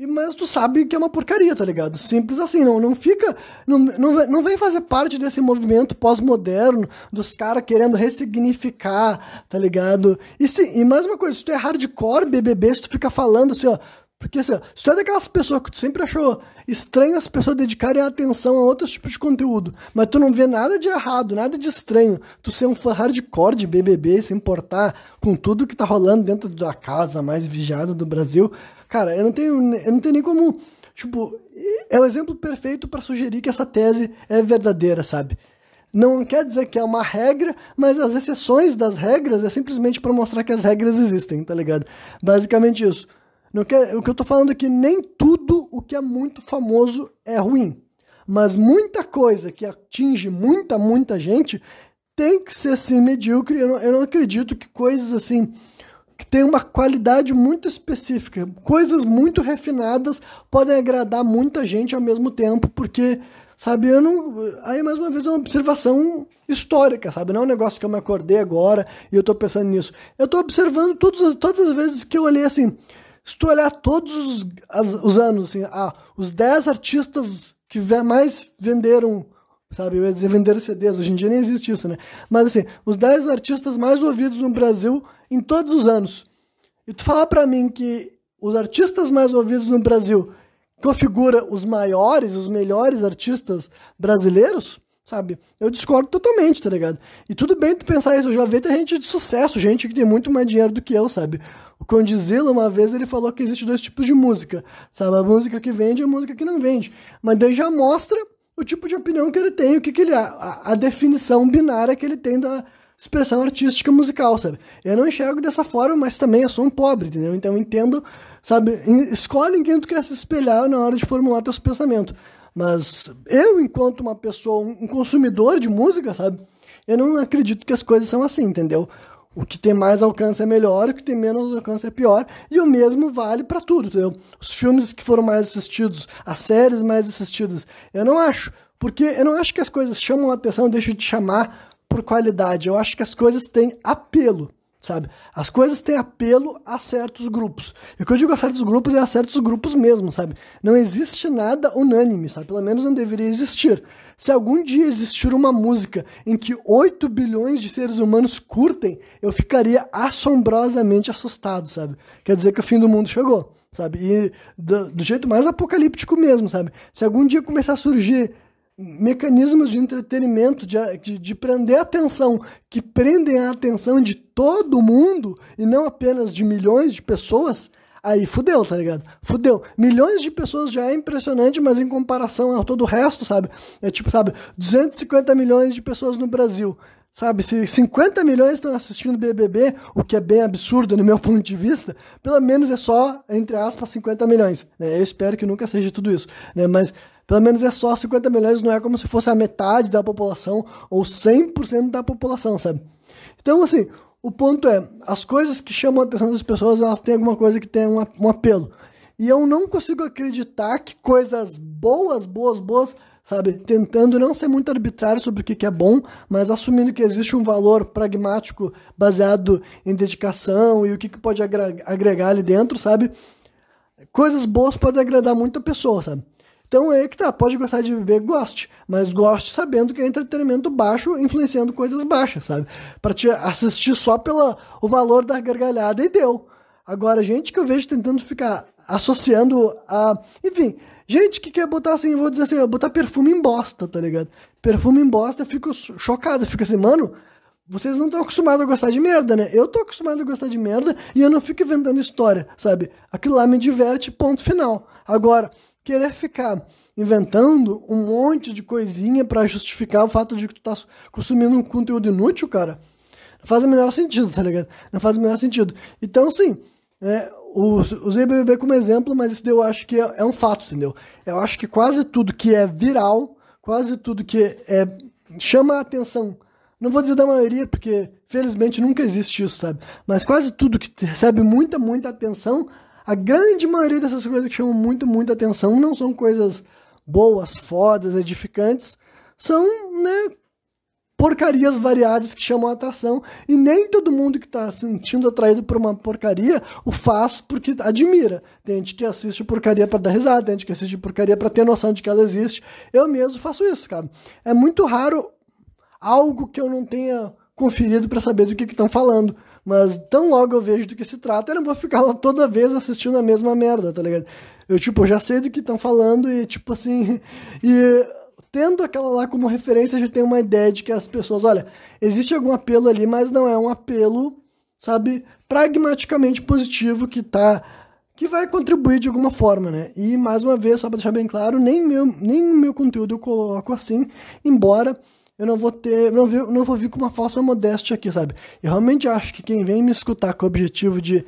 S1: mas tu sabe que é uma porcaria, tá ligado? Simples assim, não fica, não vem fazer parte desse movimento pós-moderno, dos caras querendo ressignificar, tá ligado? E mais uma coisa, se tu é hardcore BBB, se tu fica falando assim, ó, porque assim, ó, se tu é daquelas pessoas que tu sempre achou estranho as pessoas dedicarem atenção a outros tipos de conteúdo, mas tu não vê nada de errado, nada de estranho, tu ser um fã hardcore de BBB, se importar com tudo que tá rolando dentro da casa mais vigiada do Brasil. Cara, eu não tenho nem como, tipo, é o exemplo perfeito para sugerir que essa tese é verdadeira, sabe? Não quer dizer que é uma regra, mas as exceções das regras é simplesmente para mostrar que as regras existem, tá ligado? Basicamente isso. O que eu tô falando é que nem tudo o que é muito famoso é ruim, mas muita coisa que atinge muita gente tem que ser, assim, medíocre. Eu não acredito que coisas, assim, que tem uma qualidade muito específica, coisas muito refinadas podem agradar muita gente ao mesmo tempo, porque, sabe, aí mais uma vez é uma observação histórica, sabe, não é um negócio que eu me acordei agora e eu tô pensando nisso, eu tô observando todas as vezes que eu olhei assim, se tu olhar todos os anos, assim, os 10 artistas que mais venderam, sabe, eu ia dizer vender CDs, hoje em dia nem existe isso, né? Mas assim, os 10 artistas mais ouvidos no Brasil em todos os anos. E tu falar pra mim que os artistas mais ouvidos no Brasil configura os maiores, os melhores artistas brasileiros, sabe? Eu discordo totalmente, tá ligado? E tudo bem tu pensar isso, eu já vi gente de sucesso, gente que tem muito mais dinheiro do que eu, sabe? O Condzilla, uma vez, ele falou que existe 2 tipos de música, sabe? A música que vende e a música que não vende. Mas daí já mostra o tipo de opinião que ele tem, o que ele a definição binária que ele tem da expressão artística musical, sabe? Eu não enxergo dessa forma, mas também eu sou um pobre, entendeu? Então eu entendo sabe? Escolhe em quem tu quer se espelhar na hora de formular teus pensamentos. Mas eu, enquanto uma pessoa, um consumidor de música, sabe? Eu não acredito que as coisas são assim, entendeu? O que tem mais alcance é melhor, o que tem menos alcance é pior, e o mesmo vale pra tudo, entendeu? Os filmes que foram mais assistidos, as séries mais assistidas, eu não acho, porque eu não acho que as coisas chamam a atenção, deixam de chamar por qualidade, eu acho que as coisas têm apelo, sabe? As coisas têm apelo a certos grupos. E o que eu digo a certos grupos é a certos grupos mesmo, sabe? Não existe nada unânime, sabe? Pelo menos não deveria existir. Se algum dia existir uma música em que 8 bilhões de seres humanos curtem, eu ficaria assombrosamente assustado, sabe? Quer dizer que o fim do mundo chegou, sabe? E do jeito mais apocalíptico mesmo, sabe? Se algum dia começar a surgir mecanismos de entretenimento, de prender a atenção, que prendem a atenção de todo mundo, e não apenas de milhões de pessoas, aí fudeu, tá ligado? Fudeu. Milhões de pessoas já é impressionante, mas em comparação a todo o resto, sabe? É tipo, sabe, 250 milhões de pessoas no Brasil. Sabe, se 50 milhões estão assistindo BBB, o que é bem absurdo no meu ponto de vista, pelo menos é só, entre aspas, 50 milhões. Né? Eu espero que nunca seja tudo isso, né? Mas pelo menos é só 50 milhões, não é como se fosse a metade da população ou 100% da população, sabe? Então, assim, o ponto é, as coisas que chamam a atenção das pessoas, elas têm alguma coisa que tem um apelo. E eu não consigo acreditar que coisas boas, sabe, tentando não ser muito arbitrário sobre o que é bom, mas assumindo que existe um valor pragmático baseado em dedicação e o que pode agregar ali dentro, sabe? Coisas boas podem agradar muita pessoa, sabe? Então é que tá, pode gostar de beber, goste, mas goste sabendo que é entretenimento baixo, influenciando coisas baixas, sabe? Pra te assistir só pelo o valor da gargalhada e deu. Agora, gente que eu vejo tentando ficar associando a... Enfim, gente que quer botar assim, vou dizer assim, botar perfume em bosta, tá ligado? Perfume em bosta, eu fico chocado, eu fico assim, mano, vocês não estão acostumados a gostar de merda, né? Eu tô acostumado a gostar de merda e eu não fico inventando história, sabe? Aquilo lá me diverte, ponto final. Agora, querer ficar inventando um monte de coisinha pra justificar o fato de que tu tá consumindo um conteúdo inútil, cara, não faz o menor sentido, tá ligado? Não faz o menor sentido. Então, sim, usei BBB como exemplo, mas isso daí eu acho que é um fato, entendeu? Eu acho que quase tudo que é viral, quase tudo que chama a atenção, não vou dizer da maioria, porque felizmente nunca existe isso, sabe? Mas quase tudo que recebe muita atenção, a grande maioria dessas coisas que chamam muita atenção não são coisas boas, fodas, edificantes, são, né, porcarias variadas que chamam a atração, e nem todo mundo que está se sentindo atraído por uma porcaria o faz porque admira. Tem gente que assiste porcaria para dar risada, tem gente que assiste porcaria para ter noção de que ela existe. Eu mesmo faço isso, cara. É muito raro algo que eu não tenha conferido para saber do que estão falando. Mas tão logo eu vejo do que se trata, eu não vou ficar lá toda vez assistindo a mesma merda, tá ligado? Eu, tipo, já sei do que estão falando e, tipo assim... E tendo aquela lá como referência, eu já tenho uma ideia de que as pessoas... Olha, existe algum apelo ali, mas não é um apelo, sabe, pragmaticamente positivo que vai contribuir de alguma forma, né? E, mais uma vez, só pra deixar bem claro, nem o meu conteúdo eu coloco assim, embora... Eu não vou vir com uma falsa modéstia aqui, sabe? Eu realmente acho que quem vem me escutar com o objetivo de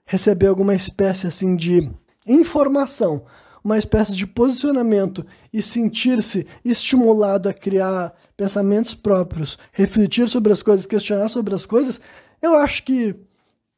S1: receber alguma espécie, assim, de informação, uma espécie de posicionamento e sentir-se estimulado a criar pensamentos próprios, refletir sobre as coisas, questionar sobre as coisas, eu acho que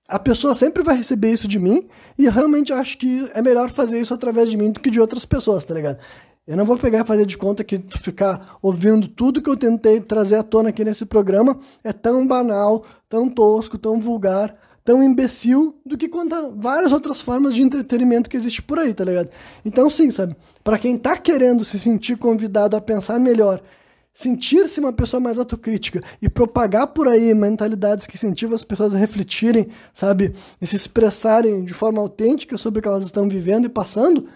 S1: a pessoa sempre vai receber isso de mim e eu realmente acho que é melhor fazer isso através de mim do que de outras pessoas, tá ligado? Eu não vou pegar e fazer de conta que ficar ouvindo tudo que eu tentei trazer à tona aqui nesse programa é tão banal, tão tosco, tão vulgar, tão imbecil do que conta várias outras formas de entretenimento que existe por aí, tá ligado? Então sim, sabe? Pra quem tá querendo se sentir convidado a pensar melhor, sentir-se uma pessoa mais autocrítica e propagar por aí mentalidades que incentivam as pessoas a refletirem, sabe? E se expressarem de forma autêntica sobre o que elas estão vivendo e passando...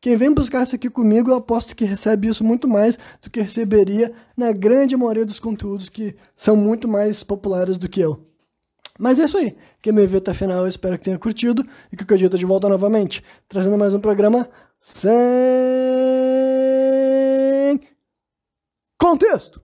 S1: Quem vem buscar isso aqui comigo, eu aposto que recebe isso muito mais do que receberia na grande maioria dos conteúdos que são muito mais populares do que eu. Mas é isso aí. Quem me viu até o final, eu espero que tenha curtido e que eu tô de volta novamente, trazendo mais um programa sem contexto.